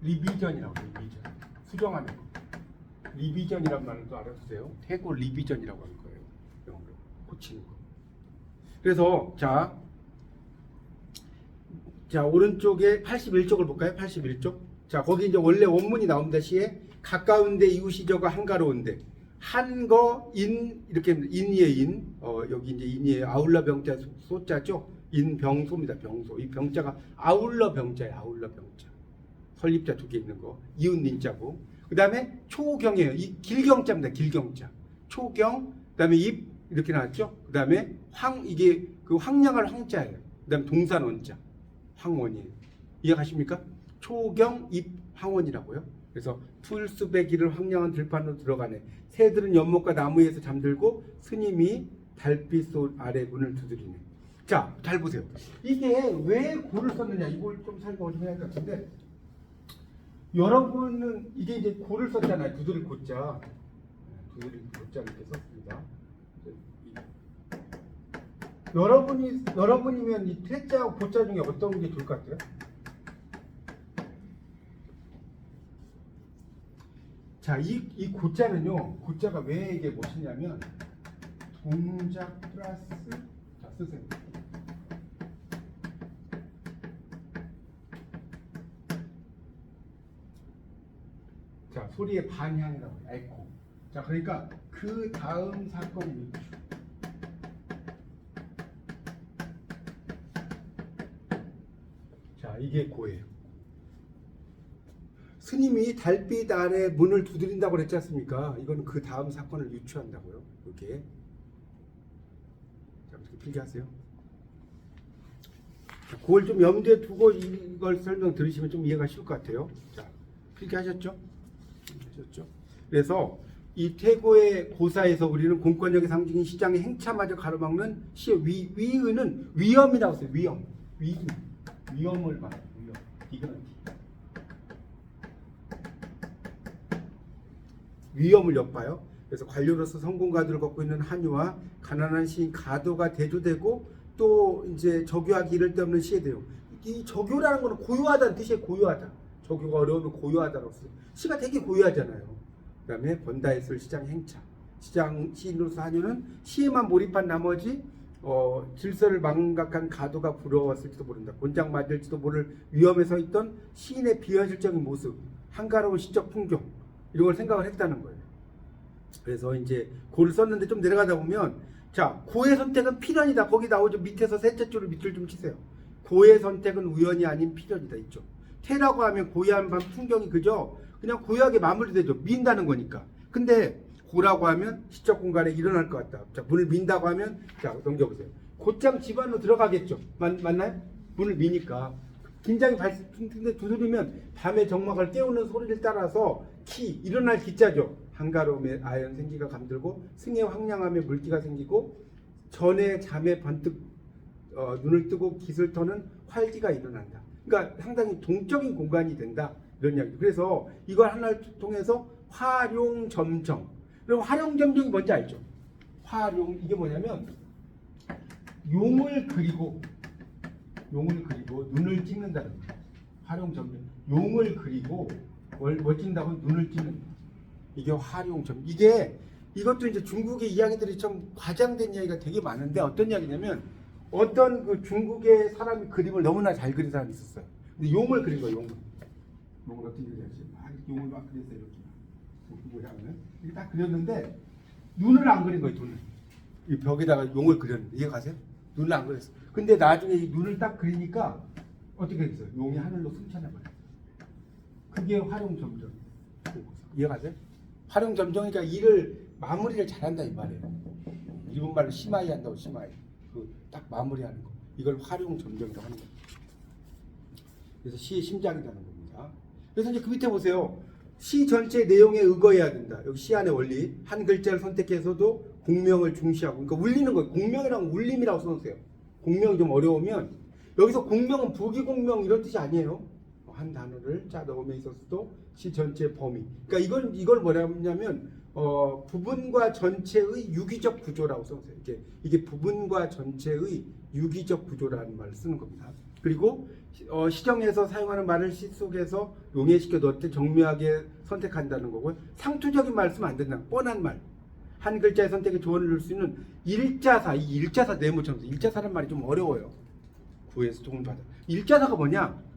리비전이라고. 리비전. 수정하는 거. 리비전이란 말도 알아주세요. 태고 리비전이라고 하는 거예요. 영어로 고치는 거. 그래서 자 오른쪽에 81쪽을 볼까요? 81쪽. 자, 거기 이제 원래 원문이 나옵니다. 시에 가까운데 이웃이저가 한가로운데 한거인 이렇게 인이의 인. 여기 이제 인이의 아울러 병자 소자죠. 인병소입니다. 병소. 이 병자가 아울러 병자예요. 아울러 병자. 설립자 두 개 있는 거. 이웃 닌자고. 그다음에 초경이에요. 이 길경자입니다. 길경자. 초경. 그다음에 입 이렇게 나왔죠. 그다음에 이게 그 황량할 황자예요. 그다음에 동산 원자. 황원이에요. 이해가십니까? 초경 입 황원이라고요. 그래서 풀숲의 황량한 들판으로 들어가네. 새들은 연못과 나무에서 잠들고 스님이 달빛 아래 문을 두드리네. 자, 잘 보세요. 이게 왜 고를 썼느냐 이걸 좀 설명을 좀 해야 할 것 같은데, 여러분은 이게 이제 고를 썼잖아요. 두드릴 고자. 두드릴 고자를 이렇게 썼습니다. 여러분이면 이 태자하고 고자 중에 어떤 게 좋을 것 같아요? 자, 이 고자는요, 고자가 왜 이게 멋있냐면, 동작 플러스, 자, 쓰세요. 자, 소리의 반향이라고 해요. 에코. 자, 그러니까 그 다음 사건 유추. 자, 이게 고예요. 스님이 달빛 아래 문을 두드린다고 그랬지 않습니까? 이건 그 다음 사건을 유추한다고요. 이렇게. 자, 어떻게 필기하세요? 자, 그걸 좀 염두에 두고 이걸 설명 들으시면 좀 이해가 쉬울 것 같아요. 자, 필기하셨죠? 그래서 이 태고의 고사에서 우리는 공권력의 상징인 시장의 행차마저 가로막는 시의 위의는 위험이라고 써요. 위험을 말해요. 위험을 엿봐요. 그래서 관료로서 성공가들을 걷고 있는 한유와 가난한 시인 가도가 대조되고 또 이제 적유하기 이를 데 없는 시에 대요. 이 적유라는 거는 고요하다는 뜻이에요. 고요하다. 적유가 어려우면 고요하다라고 써요. 시가 되게 고요하잖아요. 그 다음에 번다했을 시장 행차. 시장 시인으로서 한유는 시에만 몰입한 나머지 질서를 망각한 가도가 부러웠을지도 모른다. 곤장 맞을지도 모를 위험에 서 있던 시인의 비현실적인 모습, 한가로운 시적 풍경 이런 걸 생각을 했다는 거예요. 그래서 이제 고를 썼는데 좀 내려가다 보면, 자, 고의 선택은 필연이다. 거기 나오죠. 밑에서 셋째 줄을 밑줄 좀 치세요. 고의 선택은 우연이 아닌 필연이다 있죠. 태라고 하면 고요한 밤 풍경이 그저 그냥 고요하게 마무리되죠. 민다는 거니까. 근데 고라고 하면 시적 공간에 일어날 것 같다. 자, 문을 민다고 하면 자 넘겨보세요. 곧장 집 안으로 들어가겠죠. 맞나요? 문을 미니까 긴장이 두드리면 밤의 정막을 깨우는 소리를 따라서 일어날 기자죠. 한가로움에 아연 생기가 감들고 승의 황량함에 물기가 생기고 전에 잠에 번뜩 눈을 뜨고 깃을 터는 활기가 일어난다. 그러니까 상당히 동적인 공간이 된다. 이런 이야기. 그래서 이걸 하나를 통해서 활용점정. 그럼 활용점정이 뭔지 알죠? 이게 뭐냐면 용을 그리고 눈을 찍는다는 거예요. 활용점정. 용을 그리고 뭘 찍는다고 눈을 찍는. 이게 활용점. 이것도 이제 중국의 이야기들이 좀 과장된 이야기가 되게 많은데 어떤 이야기냐면 어떤 그 중국의 사람이 그림을 너무나 잘 그린 사람이 있었어요. 근데 용을 그린 거예요. 용을 어떻게 그려야지? 용을 막 그렸어요. 이렇게 모양을 이렇게 딱 그렸는데 눈을 안 그린 거예요. 이 벽에다가 용을 그렸는데 이해 가세요? 눈을 안 그렸어. 근데 나중에 이 눈을 딱 그리니까 어떻게 됐어요? 용이 하늘로 승천해 버렸어요. 그게 활용점정. 이해 가세요? 활용점정이니까 일을 마무리를 잘한다 이 말이에요. 일본 말로 시마이 한다고 시마이. 딱 마무리하는 거. 이걸 활용점정이라고 하는 거예요. 그래서 시의 심장이라는 겁니다. 그래서 이제 그 밑에 보세요. 시 전체 내용에 의거해야 된다. 여기 시 안의 원리. 한 글자를 선택해서도 공명을 중시하고. 그러니까 울리는 거예요. 공명이랑 울림이라고 써놓으세요. 공명이 좀 어려우면 여기서 공명은 부기공명 이런 뜻이 아니에요. 한 단어를 짜 넣음에 있어서도 시 전체의 범위. 그러니까 이걸 뭐냐면 부분과 전체의 유기적 구조라고 써놓으세요. 이게 부분과 전체의 유기적 구조라는 말을 쓰는 겁니다. 그리고 시정에서 사용하는 말을 시 속에서 용해시켜 넣을 때 정밀하게 선택한다는 거고요. 상투적인 말 쓰면 안 된다. 뻔한 말. 한 글자의 선택에 조언을 줄 수 있는 일자사. 이 일자사 네모처럼 일자사라는 말이 좀 어려워요. 구에서 도움을 받아. 일자사가 뭐냐?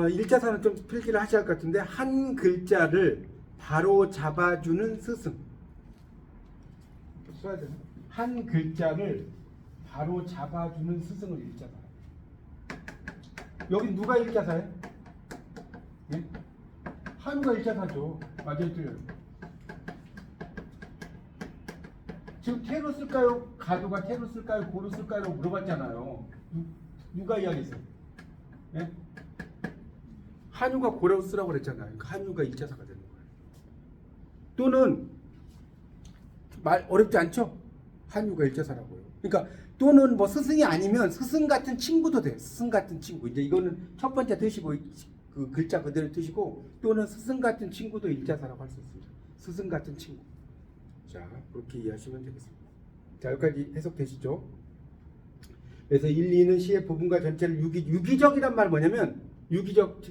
일자사는 좀 필기를 하셔야 할 것 같은데 한 글자를 바로 잡아주는 스승. 써야 되나? 한 글자를 바로 잡아주는 스승을 일자사. 여기 누가 일자사예요? 네? 한우가 일자사죠. 맞아요, 틀려요. 지금 태로 쓸까요? 가두가 태로 쓸까요? 고로 쓸까요? 물어봤잖아요. 누가 이야기했어요? 네? 한유가 고라고 쓰라고 그랬잖아요. 그러니까 한유가 일자사가 되는 거예요. 또는 말 어렵지 않죠? 한유가 일자사라고요. 그러니까 또는 뭐 스승이 아니면 스승 같은 친구도 돼요. 스승 같은 친구. 이제 이거는 첫 번째 뜻이고 그 글자 그대로 뜻이고 또는 스승 같은 친구도 일자사라고 할 수 있습니다. 스승 같은 친구. 자, 그렇게 이해하시면 되겠습니다. 자, 여기까지 해석되시죠? 그래서 1, 2는 시의 부분과 전체를 유기적이란 말 뭐냐면 유기적.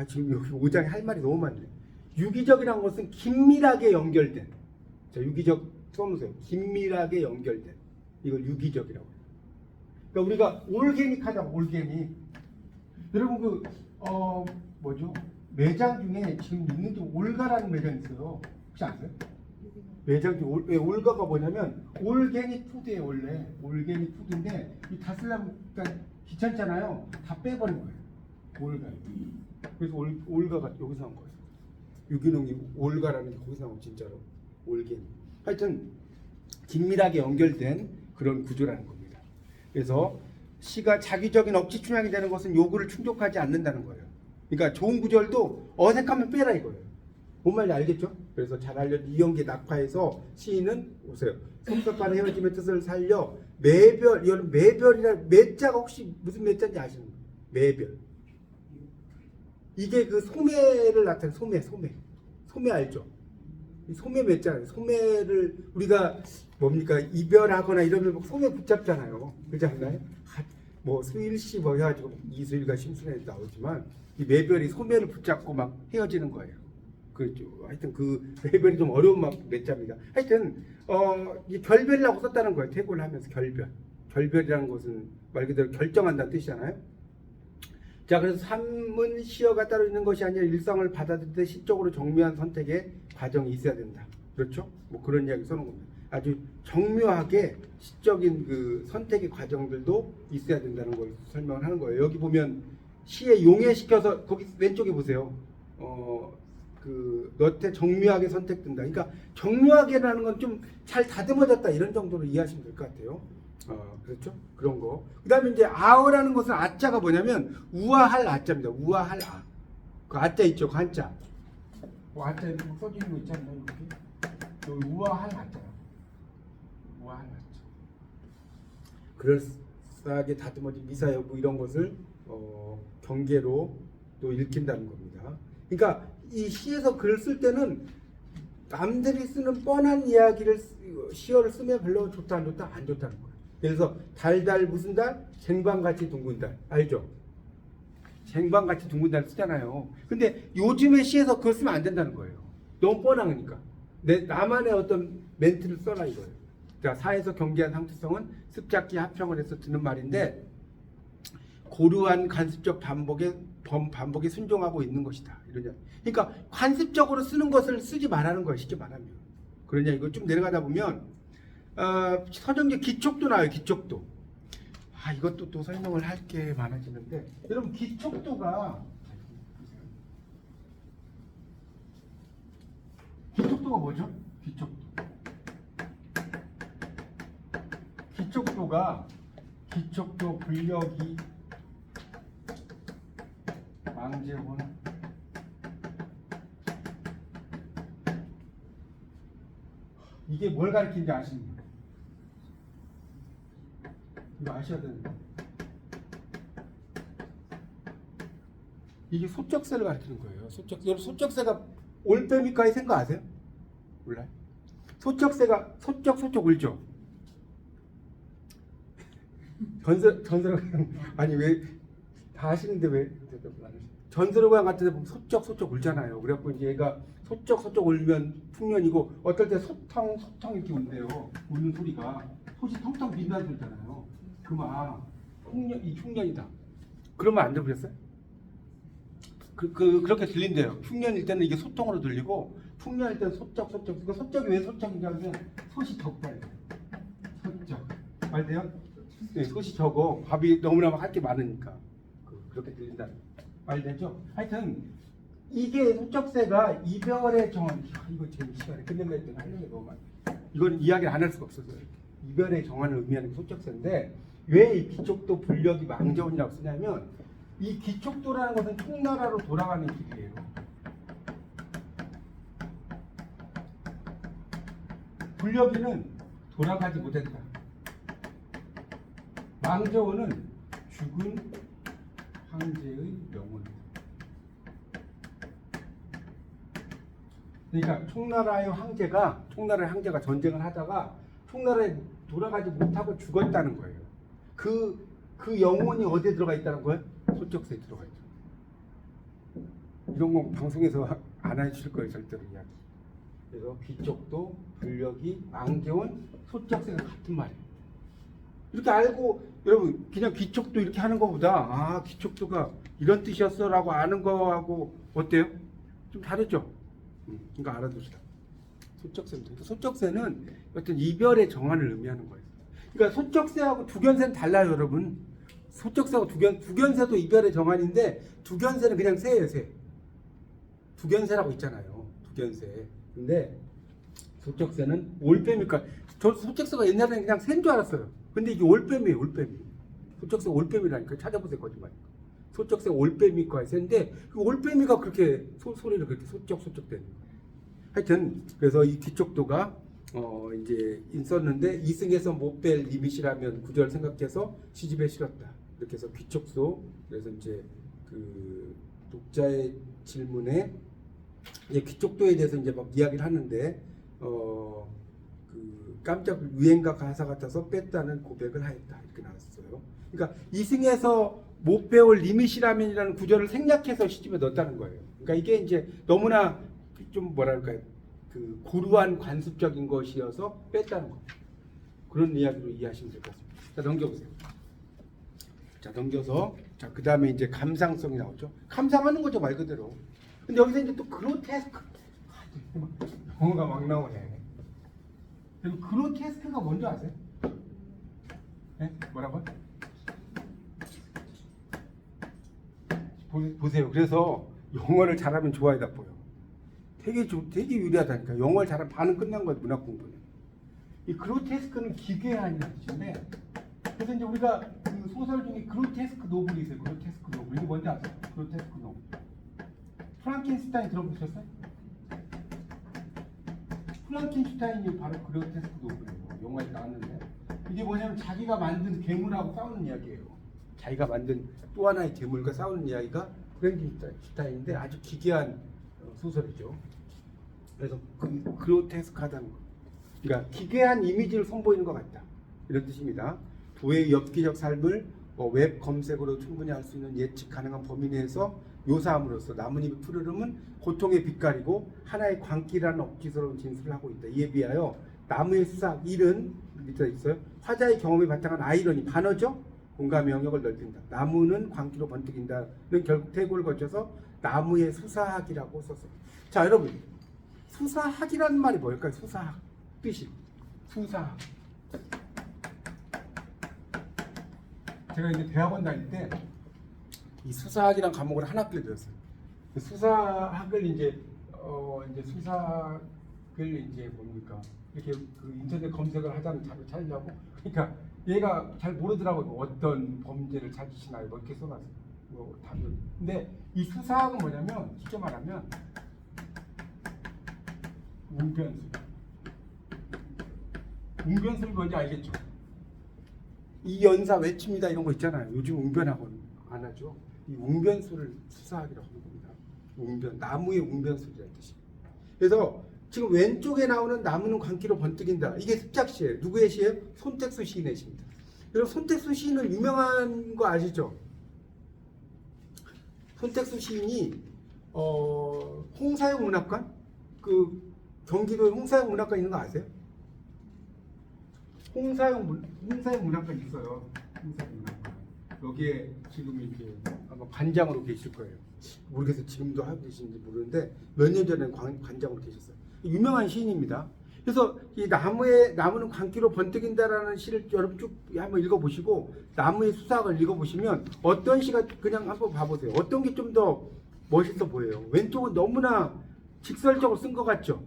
지금 여기 5장에 할 말이 너무 많네. 유기적이란 것은 긴밀하게 연결된. 자, 유기적 써놓으세요. 긴밀하게 연결된. 이걸 유기적이라고 해요. 그러니까 우리가 올게닉 하자고, 올게닉. 여러분 뭐죠? 매장 중에 지금 있는 게 올가라는 매장이 있어요. 혹시 아세요? 매장 중에 올가가 뭐냐면 올게닉 푸드예요. 원래 올게닉 푸드인데 이 다 쓰려면 그러니까 귀찮잖아요. 다 빼버린 거예요. 올가. 그래서 올가가 여기서 나온 거예요. 유기농이 올가라는 게 거기서 나온 진짜로 올게닉. 하여튼 긴밀하게 연결된 그런 구조라는 겁니다. 그래서 시가 자기적인 억지 춘향이 되는 것은 요구를 충족하지 않는다는 거예요. 그러니까 좋은 구절도 어색하면 빼라 이거예요. 뭔 말인지 알겠죠? 그래서 잘 알려진 이영기 낙화에서 시인은 보세요. 섭섭한 헤어짐의 뜻을 살려 매별, 이거는 매별이라 매자가 혹시 무슨 매자인지 아시는 거예요? 매별. 이게 그 소매를 나타내는 소매 알죠? 이 소매 매자예요. 소매를 우리가 뭡니까 이별하거나 이러면 소매 붙잡잖아요. 그렇지 않나요? 뭐 수일씨 뭐 해가지고 이수일과 심순애 나오지만 이 매별이 소매를 붙잡고 막 헤어지는 거예요. 그렇죠. 하여튼 그 매별이 좀 어려운 매자입니다. 하여튼 이 결별이라고 썼다는 거예요. 태고를 하면서 결별이라는 것은 말 그대로 결정한다는 뜻이잖아요. 자, 그래서 삶은 시어가 따로 있는 것이 아니라 일상을 받아들일 때 시적으로 정밀한 선택의 과정이 있어야 된다. 그렇죠? 뭐 그런 이야기 써놓은 겁니다. 아주 정묘하게 시적인 그 선택의 과정들도 있어야 된다는 걸 설명을 하는 거예요. 여기 보면 시에 용해시켜서 거기 왼쪽에 보세요. 그 너태 정묘하게 선택된다. 그러니까 정묘하게라는 건 좀 잘 다듬어졌다 이런 정도로 이해하시면 될 것 같아요. 그렇죠? 그런 거. 그다음에 이제 아어라는 것은 아자가 뭐냐면 우아할 아자입니다. 우아할 아. 그 아자 있죠, 그 한자. 그 아자 이렇게 써져 있는 거 있잖아요, 이렇게. 여기 우아할 아자요. 우아할 아자. 그럴싸하게 다듬어진 미사 여부 이런 것을 경계로 또 읽힌다는 겁니다. 그러니까 이 시에서 글을 쓸 때는 남들이 쓰는 뻔한 이야기를 시어를 쓰면 별로 좋다 안 좋다 안 좋다는 거예요. 그래서 달달 무슨 달? 쟁반같이 둥근 달. 알죠? 쟁반같이 둥근 달 쓰잖아요. 근데 요즘의 시에서 그걸 쓰면 안 된다는 거예요. 너무 뻔하니까. 나만의 어떤 멘트를 써라 이거예요. 자, 사에서 경계한 상투성은 습작기 합평을 해서 듣는 말인데 고루한 관습적 반복에 순종하고 있는 것이다. 이러냐. 그러니까 관습적으로 쓰는 것을 쓰지 말라는 거예요. 쉽게 말하면. 그러냐. 이거 좀 내려가다 보면 서정제 기촉도 나와요. 기촉도. 이것도 또 설명을 할 게 많아지는데 여러분 기촉도가 뭐죠? 기촉도가 기촉도 불력이 망제혼 이게 뭘 가리키는지 아십니까? 이거 아셔야 되는데 이게 소적세를 가리키는 거예요. 여러분 소적세가 올빼미까지 생각 아세요? 몰라요? 소적세가 소적 울죠? 전설 아니 왜 다 하시는데 왜 전설의 고향 같은 데 보면 소적 울잖아요. 그래갖고 이제 얘가 소적 울면 풍년이고 어떨 때 소탕 이렇게 운대요. 우는 소리가 솥이 텅텅 빈다는 소리잖아요. 그만 이 흉년이다. 그러면 안 들으셨어요? 그렇게 들린대요. 흉년일 때는 이게 소통으로 들리고 풍년일 때는 소적. 그러니까 소적이 왜 소적인가 하면 솥이 적다. 소적. 말돼요? 네, 솥이 적어. 밥이 너무나 할 게 많으니까. 그렇게 들린다. 말되죠? 하여튼 이게 소적세가 이별의 정원. 이거 제 시간에 끝낸다 했더니 하려는 게 너무 많아요. 이건 이야기를 안 할 수가 없어서 이별의 정원을 의미하는 게 소적세인데 왜 이 기촉도 불력이 망제혼이라고 쓰냐면 이 기촉도라는 것은 총나라로 돌아가는 길이에요. 불력이는 돌아가지 못했다. 망제혼은 죽은 황제의 영혼이다. 그러니까 총나라의 황제가 전쟁을 하다가 총나라에 돌아가지 못하고 죽었다는 거예요. 그 영혼이 어디에 들어가 있다는 거예요? 소적세에 들어가 있죠. 이런 건 방송에서 안 해주실 거예요, 절대로 이야기. 그래서 기촉도, 불력이, 망제혼, 소적세가 같은 말이에요. 이렇게 알고 여러분 그냥 기촉도 이렇게 하는 것보다 기촉도가 이런 뜻이었어라고 아는 거하고 어때요? 좀 다르죠? 그러니까 알아두시라. 소적세입니다. 소적세는 어떤 이별의 정환을 의미하는 거예요. 그러니까 소적세하고 두견세는 달라요, 여러분. 소적세하고 두견세도 이별의 정환인데 두견세는 그냥 새예요, 새. 두견세라고 있잖아요. 두견세. 근데 소적세는 올빼미니까 저 소적세가 옛날에는 그냥 새인 줄 알았어요. 근데 이게 올빼미예요, 올빼미. 소적세 올빼미라니까 찾아보세요, 거짓말이니까. 소적세 올빼미과의 새인데 그 올빼미가 그렇게 소리를 그렇게 소적 되는 거예요. 하여튼 그래서 이 기촉도가 이제 있었는데 이승에서 못 뺄 리밋이라면 구절 생각해서 시집에 실었다. 이렇게 해서 기촉도 그래서 이제 그 독자의 질문에 기촉도에 대해서 이제 막 이야기를 하는데 그 깜짝 유행가 가사 같아서 뺐다는 고백을 하였다 이렇게 나왔어요. 그러니까 이승에서 못 배울 리밋이라면이라는 구절을 생략해서 시집에 넣었다는 거예요. 그러니까 이게 이제 너무나 좀 뭐랄까요, 그 고루한 관습적인 것이어서 뺐다는 거. 그런 이야기로 이해하시면 될 것 같습니다. 자, 넘겨보세요. 자, 넘겨서 그 다음에 이제 감상성이 나오죠. 감상하는 거죠, 말 그대로. 근데 여기서 이제 또 그로테스크 영어가 막 나오네. 그리고 그로테스크가 뭔지 아세요? 네? 뭐라고요? 보세요. 그래서 영어를 잘하면 좋아야 보여. 되게 유리하다니까. 영어를 잘하면 반은 끝난 거예요, 문학 공부는. 이 그로테스크는 기괴한이라는 뜻인데, 그래서 이제 우리가 그 소설 중에 그로테스크 노블이 있어요. 그로테스크 노블. 이게 뭔지 아세요? 그로테스크 노블. 프랑켄슈타인 들어보셨어요? 프랑켄슈타인이 바로 그로테스크 노블이에요. 영화에 나왔는데, 이게 뭐냐면 자기가 만든 괴물하고 싸우는 이야기예요. 자기가 만든 또 하나의 괴물과 싸우는 이야기가 프랑켄슈타인인데 아주 기괴한 소설이죠. 그래서 그로테스크하다는 거. 그러니까 기괴한 이미지를 선보이는 것 같다. 이런 뜻입니다. 부의 엽기적 삶을 웹 검색으로 충분히 알 수 있는 예측 가능한 범위 내에서 묘사함으로써 나뭇잎의 푸르름은 고통의 빛깔이고 하나의 광기라는 억지스러운 진술을 하고 있다. 이에 비하여 나무의 수삭, 일은 밑에 있어요. 화자의 경험에 바탕한 아이러니, 반어죠? 공감의 영역을 넓힌다. 나무는 광기로 번뜩인다는 결국 태고를 거쳐서 나무의 수사학이라고 썼어요. 자, 여러분, 수사학이라는 말이 뭘까요? 수사학 뜻이 수사학. 제가 이제 대학원 다닐 때 이 수사학이란 과목을 한 학기를 배웠어요. 수사학을 이제 수사학을 이제 뭡니까 이렇게 그 인터넷 검색을 하자는 자료 찾으려고. 그러니까 얘가 잘 모르더라고요. 어떤 범죄를 찾으시나요? 뭐 이렇게 써놨어요. 뭐 답을. 근데 이 수사학은 뭐냐면 쉽게 말하면 웅변술 뭔지 알겠죠? 이 연사 외칩니다 이런 거 있잖아요. 요즘 웅변학원 안 하죠. 이 웅변술을 수사학이라고 하는 겁니다. 웅변, 나무의 웅변술이라는 뜻이. 그래서 지금 왼쪽에 나오는 나무는 광기로 번뜩인다. 이게 습작시예요. 누구의 시예요? 손택수 시인의 시입니다. 여러분 손택수 시인은 유명한 거 아시죠? 손택수 시인이 홍사용 문학관? 그 경기도에 홍사용 문학관 있는 거 아세요? 홍사용 문학관 있어요. 홍사용 문학관. 여기에 지금 이렇게 아마 관장으로 계실 거예요. 모르겠어요. 지금도 하고 계신지 모르는데 몇 년 전에 관장으로 계셨어요. 유명한 시인입니다. 그래서 이 나무는 광기로 번뜩인다라는 시를 여러분 쭉 한번 읽어보시고 나무의 수사학을 읽어보시면 어떤 시가 그냥 한번 봐보세요. 어떤 게 좀 더 멋있어 보여요. 왼쪽은 너무나 직설적으로 쓴 것 같죠?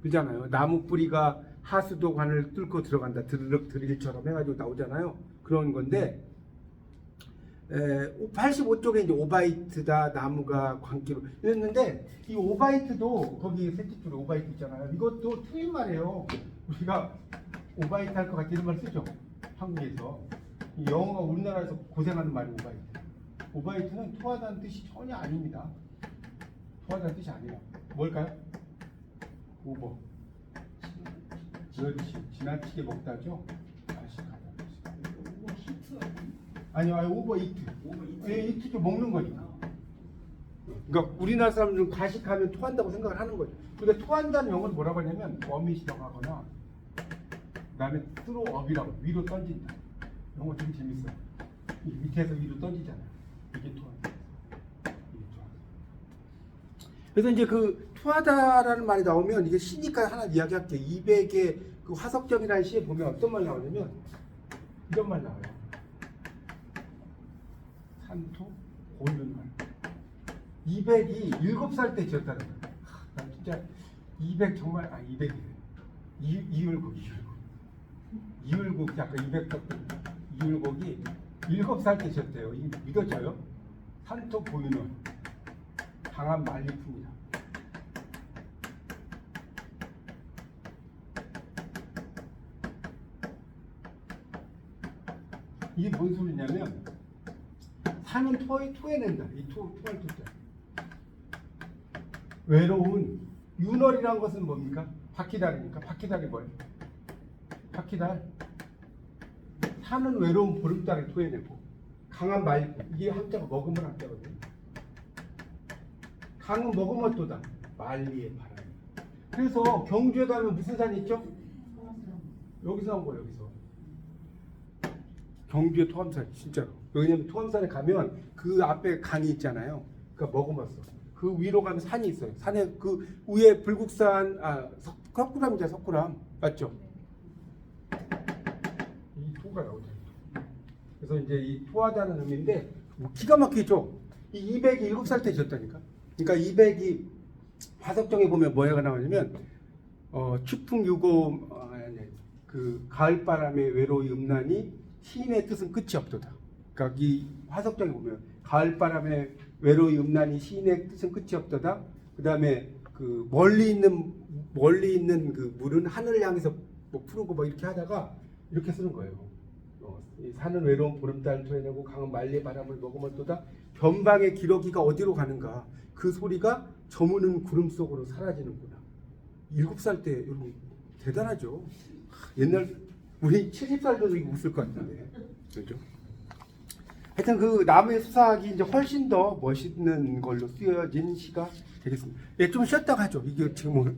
그잖아요. 나무 뿌리가 하수도관을 뚫고 들어간다. 드르륵 드릴처럼 해가지고 나오잖아요. 그런 건데 85쪽에 이제 오바이트다. 나무가 광기로 이랬는데 이 오바이트도 거기 셋째 줄에 오바이트 있잖아요. 이것도 틀린 말이에요. 우리가 오바이트 할 것 같아 이런 말 쓰죠. 한국에서. 이 영어가 우리나라에서 고생하는 말이 오바이트. 오바이트는 토하다는 뜻이 전혀 아닙니다. 토하다는 뜻이 아니에요. 뭘까요? 오버. 그렇지. 지나치게 먹다죠. 아니요, 오버 이트. 예, 이트도 먹는 거니까. 그러니까 우리나라 사람들은 과식하면 토한다고 생각을 하는 거죠. 그러니까 토한다는 영어를 뭐라고 하냐면 어밋이라고 하거나 그다음에 스로업이라고 위로 던진다. 영어 되게 재밌어요. 밑에서 위로 던지잖아요. 이게 토한다. 이게 토한다. 그래서 이제 그 토하다라는 말이 나오면 이게 시니까 하나 이야기할게요. 200의 그 화석정이라는 시에 보면 어떤 말이 나오냐면 이런 말 나와요. 산토 고유는 말. 200이 7살 때 지었다는 거예요. 난 진짜 200 정말 200이래. 이율곡 약간 200 이율곡이 7살 때 지었대요. 이게 믿어져요? 산토 고유는 강한 말리품이다. 이게 뭔 소리냐면 산은 토해낸다. 이 토할 토자. 외로운 윤월이란 것은 뭡니까? 바퀴달입니까? 바퀴달이 뭐예요? 바퀴달. 산은 외로운 보름달을 토해내고 강한 말리품. 이게 한자가 먹으면 한자거든요. 강은 먹으면 또다. 만리의 바람. 그래서 경주에 가면 무슨 산이 있죠? 여기서 나온 거예요. 여기서. 경주의 토암산 진짜로. 왜냐면 토암산에 가면 그 앞에 강이 있잖아요. 그러니까 머금었어. 그 위로 가면 산이 있어요. 산에 그 위에 불국산 석굴암이죠. 석굴암 맞죠? 이 토가 나오죠. 그래서 이제 이 토하다는 의미인데 기가 막히죠. 이 200이 7살 때 지었다니까. 그러니까 200이 화석정에 보면 뭐가 나오냐면 추풍유고 그 가을바람의 외로이 음란이 시인의 뜻은 끝이 없도다. 그러니까 이 화석정에 보면 가을바람의 외로이 음란이 시인의 뜻은 끝이 없도다. 그 다음에 그 멀리 있는 그 물은 하늘을 향해서 뭐 푸르고 뭐 이렇게 하다가 이렇게 쓰는 거예요. 이 산은 외로운 보름달 토해내고 강은 만리의 바람을 머금었도다. 변방의 기러기가 어디로 가는가. 그 소리가 저무는 구름 속으로 사라지는구나. 7살 때 여러분 대단하죠. 옛날 우리 70살도 이거 웃을 것 같은데. 그렇죠? 하여튼 그 나무의 수상하기 이제 훨씬 더 멋있는 걸로 쓰여진 시가 되겠습니다. 예, 좀 쉬었다가 하죠. 이게 지금 오늘